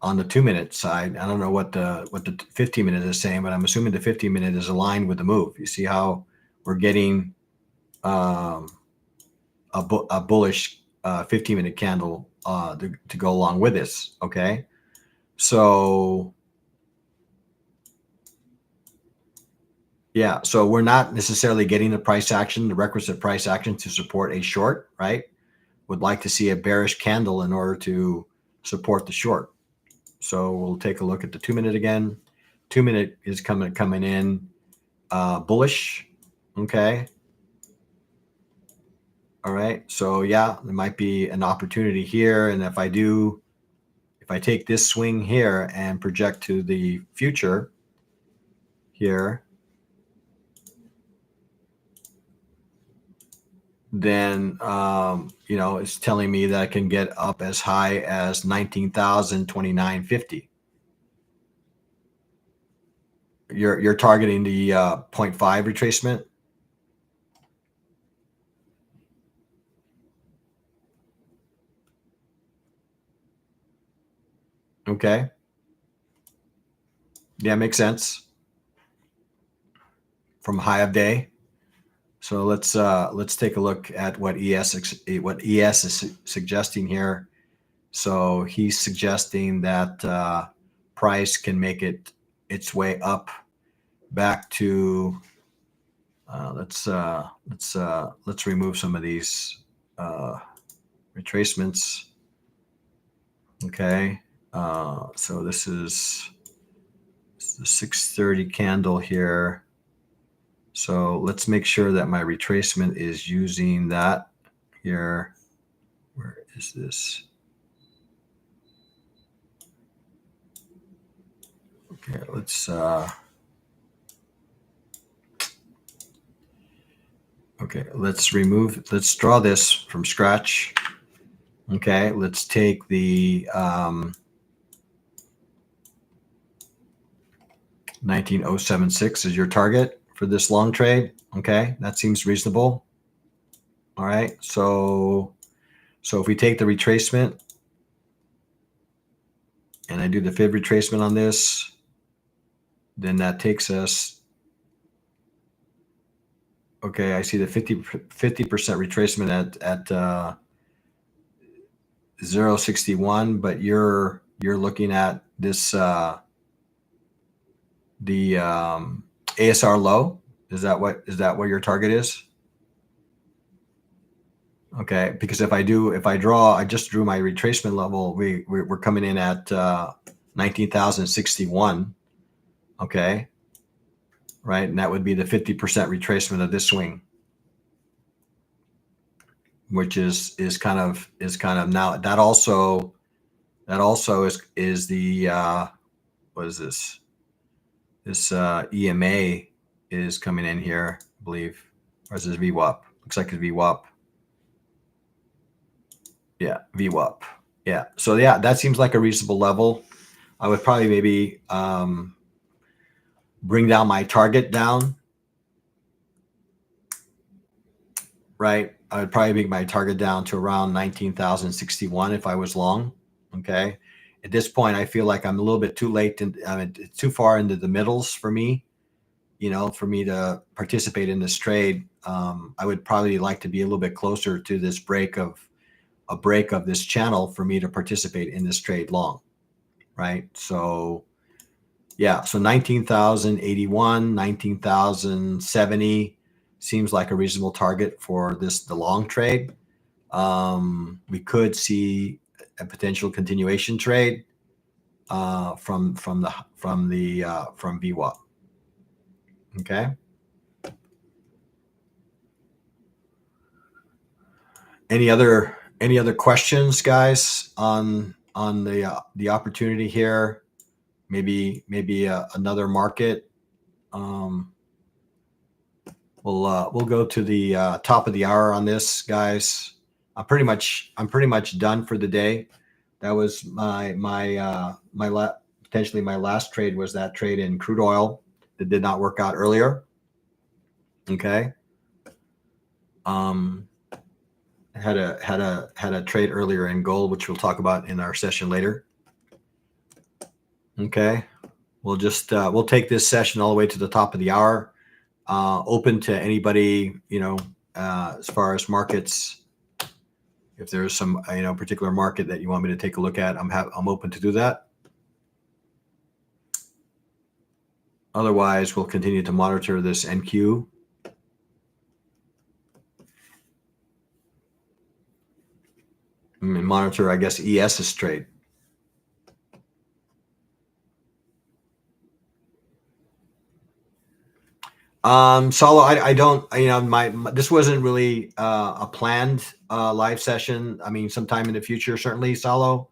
On the 2-minute side, I don't know what the 15-minute is saying, but I'm assuming the 15-minute is aligned with the move. You see how we're getting a bullish 15-minute candle to go along with this. Okay, so yeah, so we're not necessarily getting the requisite price action to support a short, right? Would like to see a bearish candle in order to support the short. So we'll take a look at the 2-minute again. 2-minute is coming in bullish. Okay. All right. So yeah, there might be an opportunity here. And if I take this swing here and project to the future here, then it's telling me that I can get up as high as 19,029.50. You're targeting the 0.5 retracement. Okay. Yeah, makes sense. From high of day. So let's take a look at what ES is suggesting here. So he's suggesting that price can make its way up back to let's remove some of these retracements. Okay, so this is the 630 candle here. So let's make sure that my retracement is using that here. Where is this? Okay, let's draw this from scratch. Okay, let's take the 19,076 as your target for this long trade. Okay, that seems reasonable. All right, so if we take the retracement and I do the fib retracement on this, then that takes us, okay, I see the 50% retracement at 0.61, but you're looking at this the ASR low. Is that what your target is? Okay, because I just drew my retracement level. We're coming in at 19,061. Okay, right, and that would be the 50% retracement of this swing, which is kind of now that also That also is the what is this? This EMA is coming in here, I believe. Or is this VWAP? Looks like it's VWAP. Yeah, VWAP. Yeah. So yeah, that seems like a reasonable level. I would probably maybe bring down my target down. Right. I would probably bring my target down to around 19,061 if I was long. Okay. At this point, I feel like I'm a little bit too late and it's too far into the middles for me, for me to participate in this trade. I would probably like to be a little bit closer to this break of this channel for me to participate in this trade long. Right. So yeah. So 19,081, 19,070 seems like a reasonable target for the long trade. We could see a potential continuation trade from VWAP. Okay. Any other questions, guys, on the opportunity here? Maybe another market. We'll go to the top of the hour on this, guys. I'm pretty much done for the day. That was potentially my last trade was that trade in crude oil that did not work out earlier. Okay. Had a trade earlier in gold, which we'll talk about in our session later. Okay. We'll just we'll take this session all the way to the top of the hour. Open to anybody, as far as markets. If there's some, particular market that you want me to take a look at, I'm open to do that. Otherwise, we'll continue to monitor this NQ. And monitor, I guess, ES's trade. Solo, I don't, this wasn't really a planned live session. I mean, sometime in the future, certainly, Solo.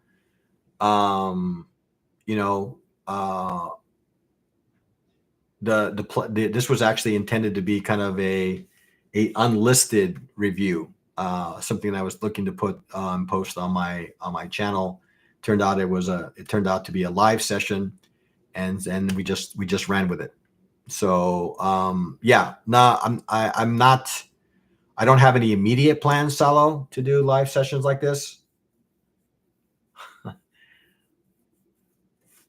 This was actually intended to be kind of a unlisted review, something I was looking to post on my channel. Turned out it turned out to be a live session, and we just ran with it. So yeah, no, I'm not. I don't have any immediate plans, Salo, to do live sessions like this.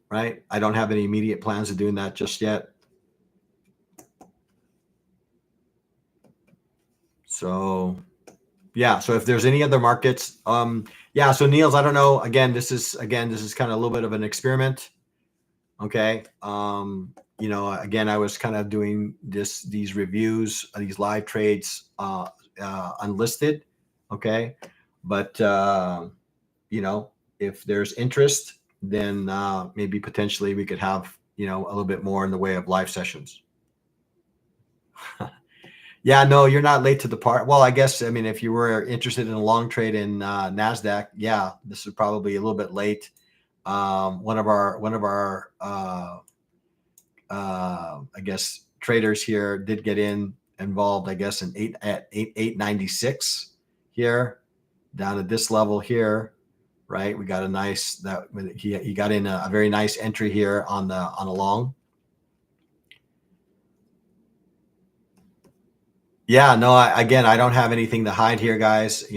Right? I don't have any immediate plans of doing that just yet. So yeah, so if there's any other markets, yeah, so Niels, I don't know. Again, this is kind of a little bit of an experiment. Okay. Again, I was kind of doing these reviews, these live trades, unlisted. Okay. But, if there's interest, then maybe potentially we could have, a little bit more in the way of live sessions. Yeah, no, you're not late to the part. Well, I guess, if you were interested in a long trade in NASDAQ, yeah, this is probably a little bit late. One of our I guess traders here did get involved, I guess, at 896 here, down at this level here, right? We got a nice he got in a very nice entry here on a long. Yeah, no, I don't have anything to hide here, guys. I've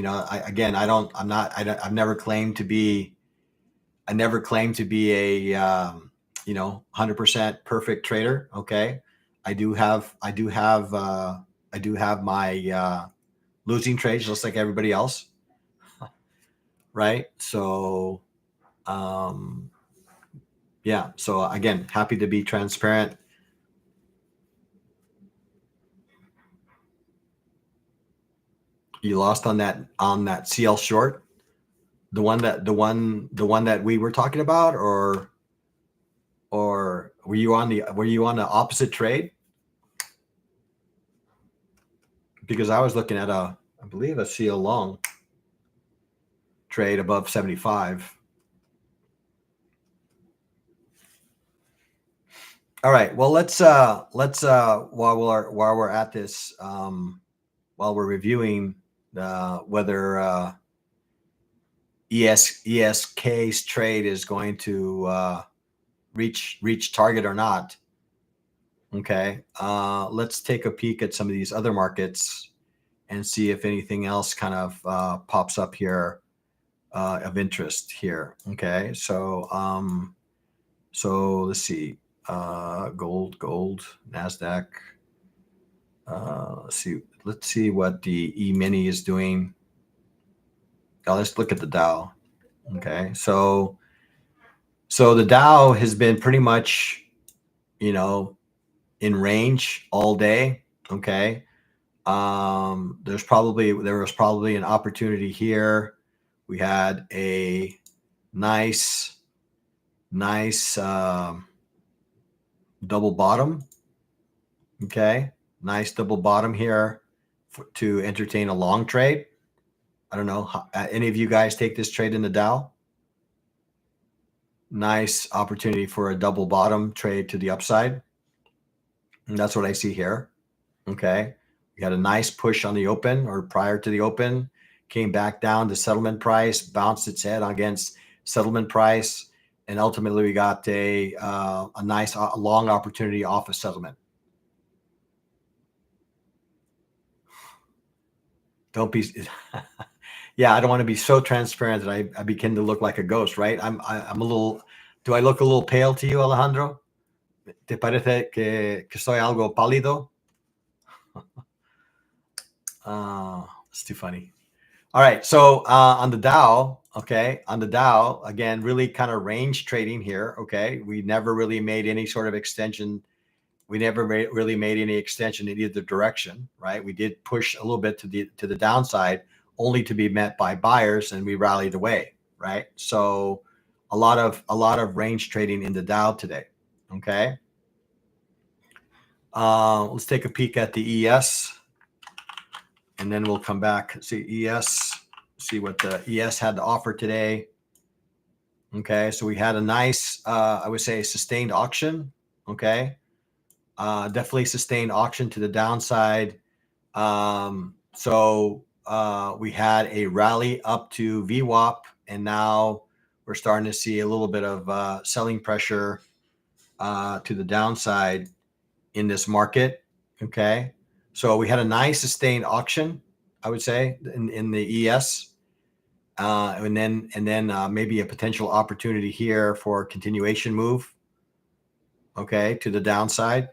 never claimed to be a 100% perfect trader. Okay. I do have my losing trades just like everybody else. Right. So, yeah. So again, happy to be transparent. You lost on that CL short, the one that we were talking about, or were you on the opposite trade? Because I was looking at I believe a CL long trade above 75. All right. Well, let's while we're at this, while we're reviewing whether ESK's trade is going to reach target or not. Okay. Let's take a peek at some of these other markets and see if anything else kind of pops up here of interest here. Okay. So let's see. Gold, NASDAQ. Let's see what the E-mini is doing. Let's look at the Dow. Okay. So the Dow has been pretty much, in range all day. Okay. There was probably an opportunity here. We had a nice double bottom. Okay. Nice double bottom here to entertain a long trade. I don't know. Any of you guys take this trade in the Dow? Nice opportunity for a double bottom trade to the upside. And that's what I see here. Okay. We had a nice push on the open or prior to the open, came back down to settlement price, bounced its head against settlement price, and ultimately we got a nice long opportunity off of settlement. Don't be, yeah, I don't want to be so transparent that I begin to look like a ghost, right? I'm a little, do I look a little pale to you, Alejandro? ¿Te parece que soy algo pálido? It's too funny. All right. So on the Dow, again, really kind of range trading here. Okay. We never really made any sort of extension. We never really made any extension in either direction, right? We did push a little bit to the downside, only to be met by buyers, and we rallied away, right? So a lot of range trading in the Dow today. Okay. Let's take a peek at the ES, and then we'll come back. See ES. See what the ES had to offer today. Okay, so we had a nice, I would say, sustained auction. Okay, definitely sustained auction to the downside. So we had a rally up to VWAP, and now we're starting to see a little bit of selling pressure to the downside in this market. Okay, so we had a nice sustained auction, I would say, in the ES. And then maybe a potential opportunity here for a continuation move. Okay, to the downside.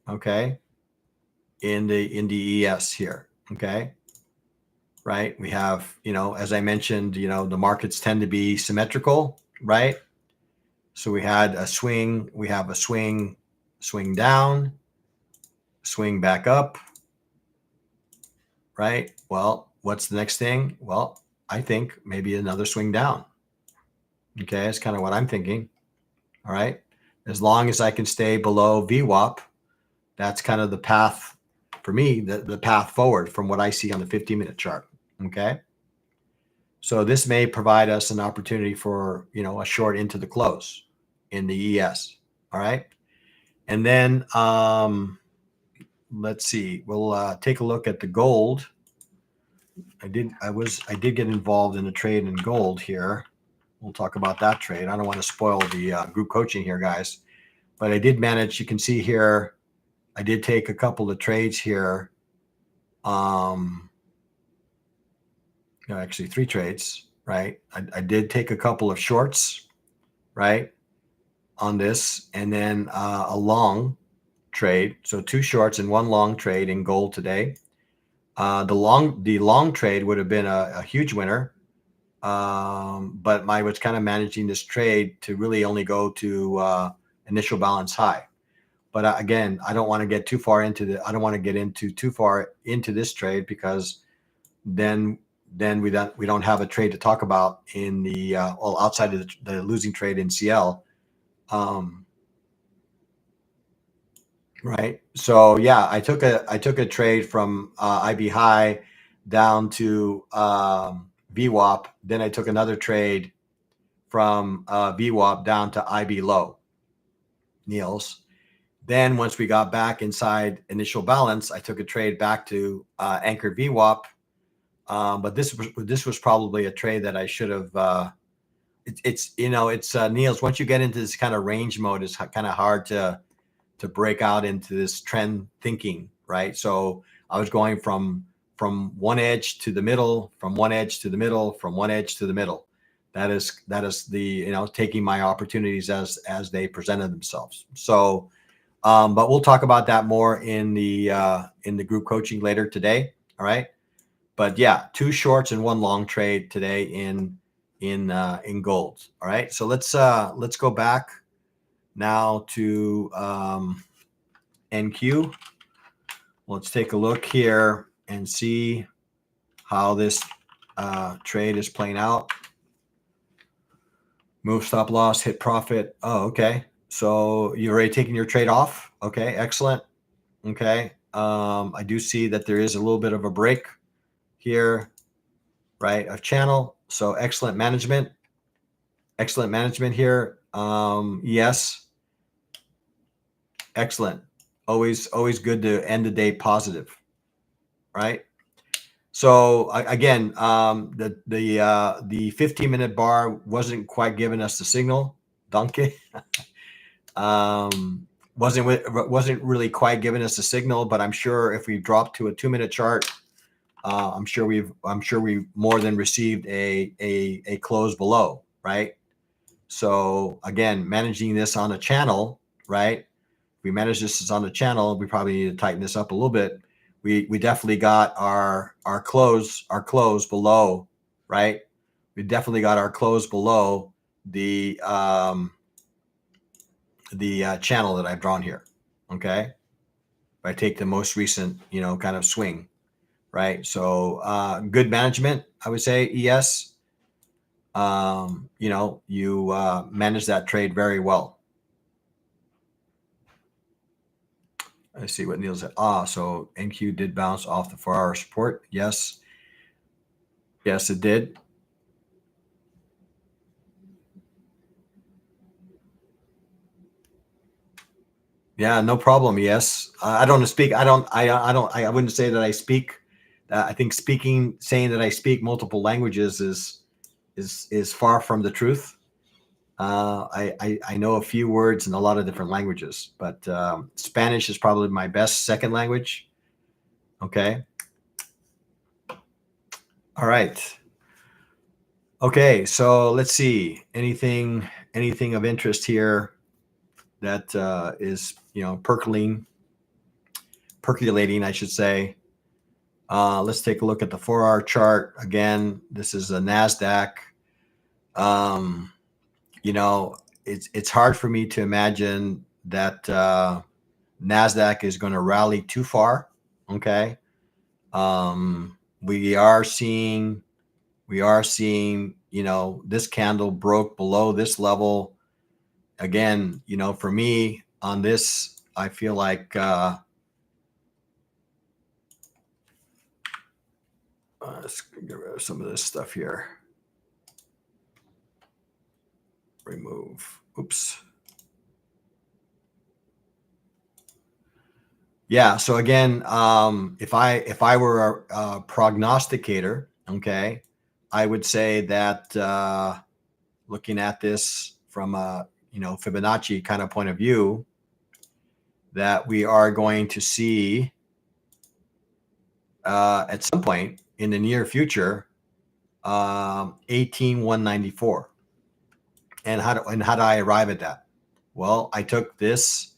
Okay, in the ES here. Okay, right. We have, as I mentioned, the markets tend to be symmetrical, right? So we had a swing. We have a swing down, swing back up. Right. Well, what's the next thing? Well, I think maybe another swing down. Okay, that's kind of what I'm thinking. All right. As long as I can stay below VWAP, that's kind of the path for me, the path forward from what I see on the 15-minute chart. Okay. So this may provide us an opportunity for, a short into the close in the ES. All right. And then let's see, we'll take a look at the gold. I did get involved in a trade in gold here. We'll talk about that trade. I don't want to spoil the group coaching here, guys, but I did manage. You can see here, I did take a couple of trades here. Actually 3 trades, right? I did take a couple of shorts, right, on this, and then a long trade. So 2 shorts and 1 long trade in gold today. The long trade would have been a huge winner. But I was kind of managing this trade to really only go to initial balance high. But again, I don't want to get too far into I don't want to get into too far into this trade, because then we don't have a trade to talk about in the outside of the losing trade in CL. Right. So yeah, I took a trade from IB high down to VWAP. Then I took another trade from VWAP down to IB low, Niels. Then once we got back inside initial balance, I took a trade back to anchored VWAP. But this was probably a trade that I should have. It's Niels. Once you get into this kind of range mode, it's kind of hard to break out into this trend thinking, right? So I was going from one edge to the middle, from one edge to the middle, from one edge to the middle. That is the taking my opportunities as they presented themselves. So. But we'll talk about that more in the group coaching later today. All right. But yeah, 2 shorts and 1 long trade today in gold. All right. So let's go back now to NQ. Let's take a look here and see how this trade is playing out. Move, stop loss, hit profit. Oh, okay. So you're already taking your trade off. Okay, excellent. Okay. I do see that there is a little bit of a break here, right, of channel. So excellent management. Excellent management here. Yes. Excellent. Always good to end the day positive, right? So again, the 15-minute bar wasn't quite giving us the signal. Donkey. Wasn't really quite giving us a signal, but I'm sure if we drop to a 2-minute chart, I'm sure we more than received a close below, right? So again, managing this on a channel, right? If we manage this on a channel, we probably need to tighten this up a little bit. We definitely got our close below, right? We definitely got our close below the channel that I've drawn here. Okay. If I take the most recent, kind of swing, right? So good management, I would say. ES, you manage that trade very well. Let's see what Neil said. So NQ did bounce off the 4-hour support. Yes, it did. Yeah, no problem. Yes, I don't speak. I wouldn't say that I speak. I think saying that I speak multiple languages is far from the truth. I know a few words in a lot of different languages, but Spanish is probably my best second language. Okay. All right. Okay, so let's see. Anything of interest here that is percolating, I should say. Let's take a look at the 4-hour chart. Again, this is a NASDAQ. It's hard for me to imagine that NASDAQ is going to rally too far. Okay. We are seeing, this candle broke below this level. Again, for me on this, I feel like let's get rid of some of this stuff here. Remove. Oops. Yeah. So again, if I were a prognosticator, okay, I would say that looking at this from a Fibonacci kind of point of view, that we are going to see at some point in the near future 18,194. And how do I arrive at that? Well, I took this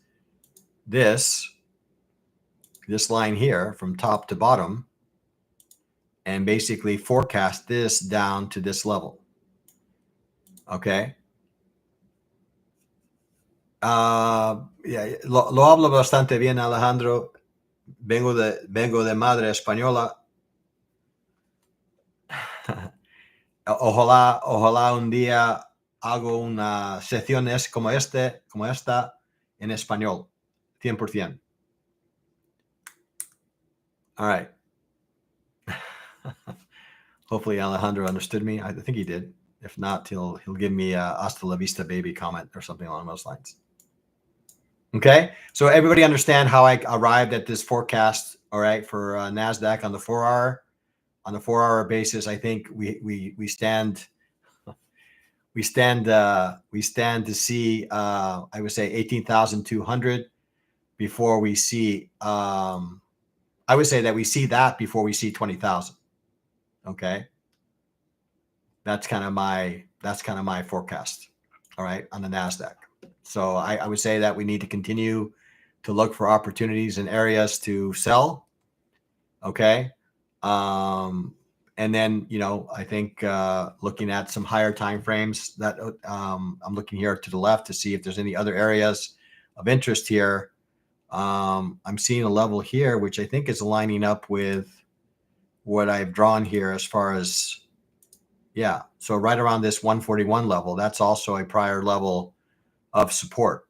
line here from top to bottom and basically forecast this down to this level. Okay. Yeah, lo hablo bastante bien, Alejandro. Vengo de madre española. Ojalá un día hago una sección como esta en español, 100%. All right. Hopefully Alejandro understood me. I think he did. If not, he'll give me a hasta la vista baby comment or something along those lines. Okay, so everybody understand how I arrived at this forecast, all right, for NASDAQ on the 4-hour. On the 4-hour basis, I think we stand to see I would say 18,200 before we see I would say that we see that before we see 20,000. Okay, that's kind of my forecast. All right, on the NASDAQ. So I would say that we need to continue to look for opportunities and areas to sell. Okay. And then, I think looking at some higher time frames that I'm looking here to the left to see if there's any other areas of interest here. I'm seeing a level here, which I think is lining up with what I've drawn here as far as, yeah. So right around this 141 level, that's also a prior level of support.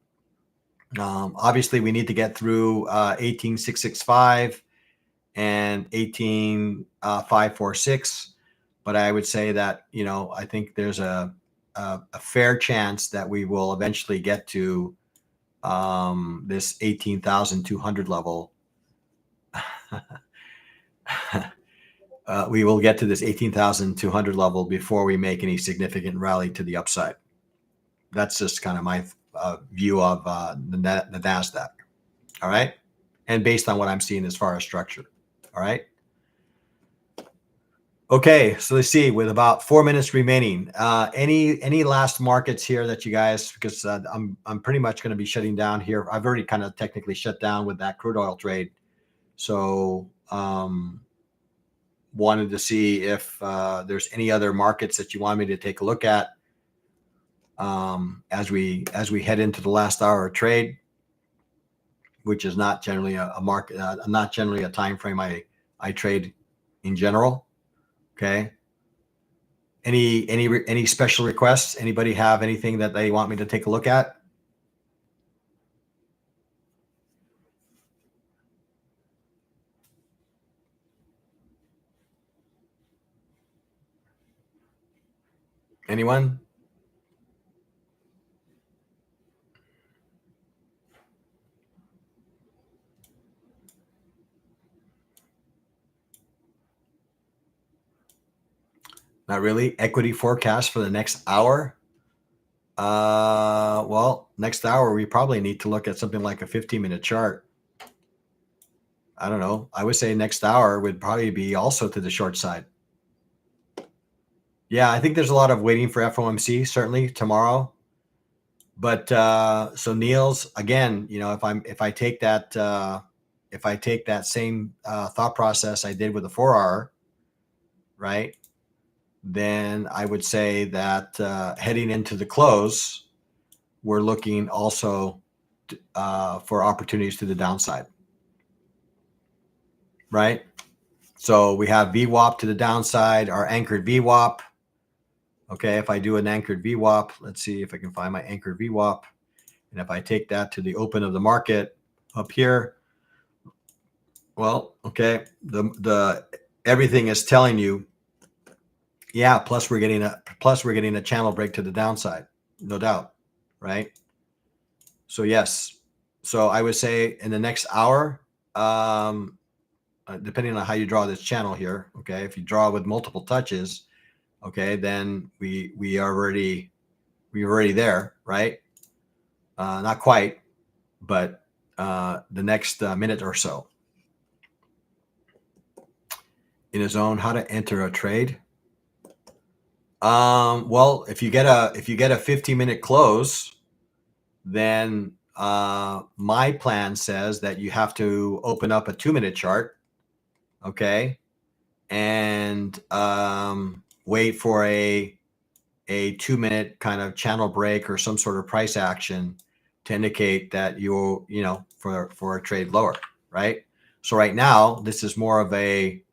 Obviously, we need to get through 18,665 and 18,546, but I would say that I think there's a fair chance that we will eventually get to this 18,200 level. We will get to this 18,200 level before we make any significant rally to the upside. That's just kind of my view of the NASDAQ. All right. And based on what I'm seeing as far as structure. All right. Okay. So let's see, with about 4 minutes remaining, any last markets here that you guys, because I'm pretty much going to be shutting down here. I've already kind of technically shut down with that crude oil trade. So wanted to see if there's any other markets that you want me to take a look at as we head into the last hour of trade, which is not generally a market, not generally a time frame I trade in general. Okay. Any special requests? Anybody have anything that they want me to take a look at? Anyone? Not really. Equity forecast for the next hour. Well, next hour we probably need to look at something like a 15-minute chart. I don't know. I would say next hour would probably be also to the short side. Yeah, I think there's a lot of waiting for FOMC certainly tomorrow. But so Niels, again, if I take that same thought process I did with the 4-hour, right? Then I would say that heading into the close, we're looking also for opportunities to the downside, right? So we have VWAP to the downside, our anchored VWAP. Okay, if I do an anchored VWAP, let's see if I can find my anchored VWAP. And if I take that to the open of the market up here, well, okay, the everything is telling you, yeah, plus we're getting a channel break to the downside, no doubt, right? So yes, so I would say in the next hour, depending on how you draw this channel here, okay, if you draw with multiple touches, okay, then we are already there, right? Not quite, but the next minute or so. In a zone, how to enter a trade. Well, if you get a 15-minute close, then my plan says that you have to open up a 2-minute chart, okay, and wait for a 2-minute kind of channel break or some sort of price action to indicate that you'll, for a trade lower, right? So right now, this is more of a,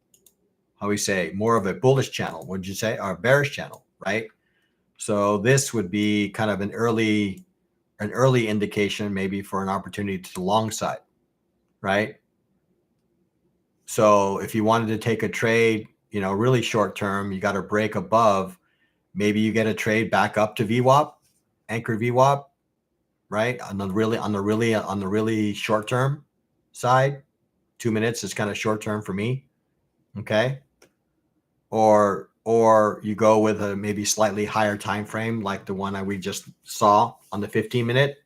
more of a bullish channel, would you say, or a bearish channel, right? So this would be kind of an early indication maybe for an opportunity to the long side, right? So if you wanted to take a trade, really short term, you got to break above. Maybe you get a trade back up to VWAP, anchor VWAP, right? On the really short term side, 2 minutes is kind of short term for me. Okay. Or you go with a maybe slightly higher time frame, like the one we just saw on the 15-minute,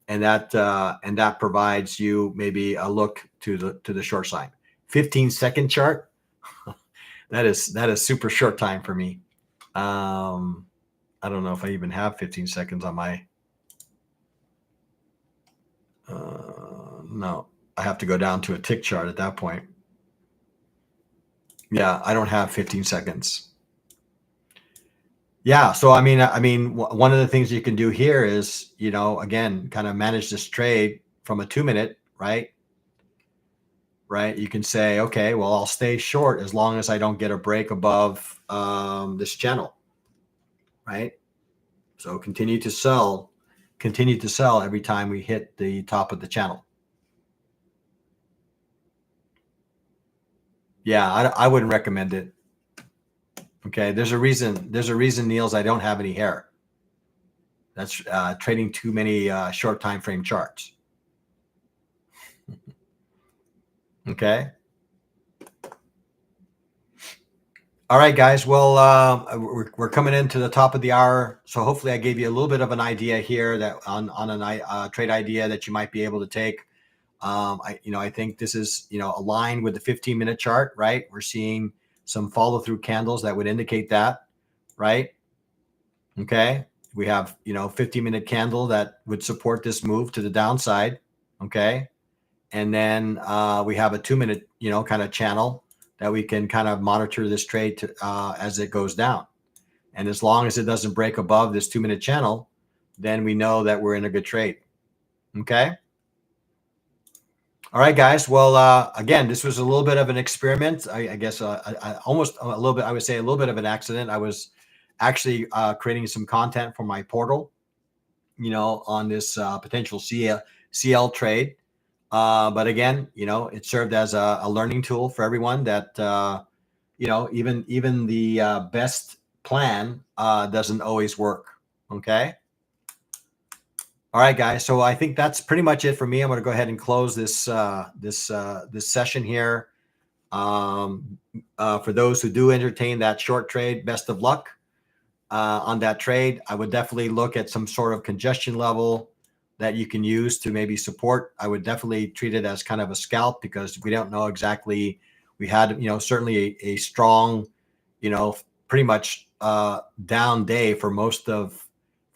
and that provides you maybe a look to the short side. 15-second chart. that is super short time for me. I don't know if I even have 15 seconds on my. No, I have to go down to a tick chart at that point. Yeah, I don't have 15 seconds. Yeah, so I mean, one of the things you can do here is, again, kind of manage this trade from a 2-minute, right? Right. You can say, okay, well, I'll stay short as long as I don't get a break above this channel, right? So continue to sell every time we hit the top of the channel. Yeah, I wouldn't recommend it. Okay, there's a reason, Niels, I don't have any hair. That's trading too many short time frame charts. Okay. All right, guys. Well, we're coming into the top of the hour, so hopefully I gave you a little bit of an idea here that on a trade idea that you might be able to take. I think this is aligned with the 15-minute chart, right? We're seeing some follow through candles that would indicate that, right? Okay, we have 15-minute candle that would support this move to the downside. Okay, and then we have a 2-minute kind of channel that we can kind of monitor this trade as it goes down. And as long as it doesn't break above this 2-minute channel, then we know that we're in a good trade. Okay. All right, guys. Well, again, this was a little bit of an experiment. I guess almost a little bit, I would say a little bit of an accident. I was actually creating some content for my portal, on this potential CL trade. But again, it served as a learning tool for everyone that, even the best plan doesn't always work. Okay. All right, guys. So I think that's pretty much it for me. I'm going to go ahead and close this session here. For those who do entertain that short trade, best of luck on that trade. I would definitely look at some sort of congestion level that you can use to maybe support. I would definitely treat it as kind of a scalp because we don't know exactly. We had, certainly a strong, pretty much down day for most of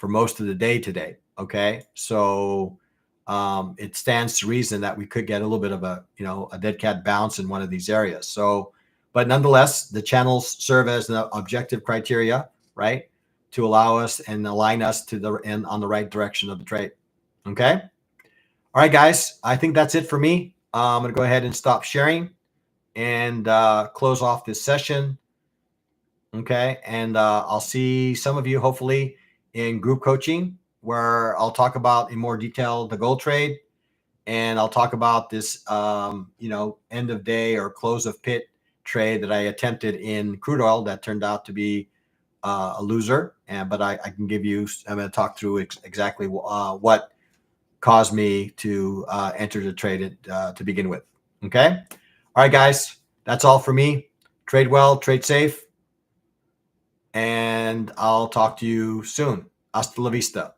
the day today. Okay, so it stands to reason that we could get a little bit of a dead cat bounce in one of these areas. So, but nonetheless, the channels serve as the objective criteria, right, to allow us and align us to the end on the right direction of the trade. Okay. All right, guys. I think that's it for me. I'm going to go ahead and stop sharing and close off this session. Okay. And I'll see some of you hopefully in group coaching where I'll talk about in more detail the gold trade. And I'll talk about this, end of day or close of pit trade that I attempted in crude oil that turned out to be a loser. But I can give you, I'm going to talk through exactly what caused me to enter the trade to begin with. Okay. All right, guys, that's all for me. Trade well, trade safe. And I'll talk to you soon. Hasta la vista.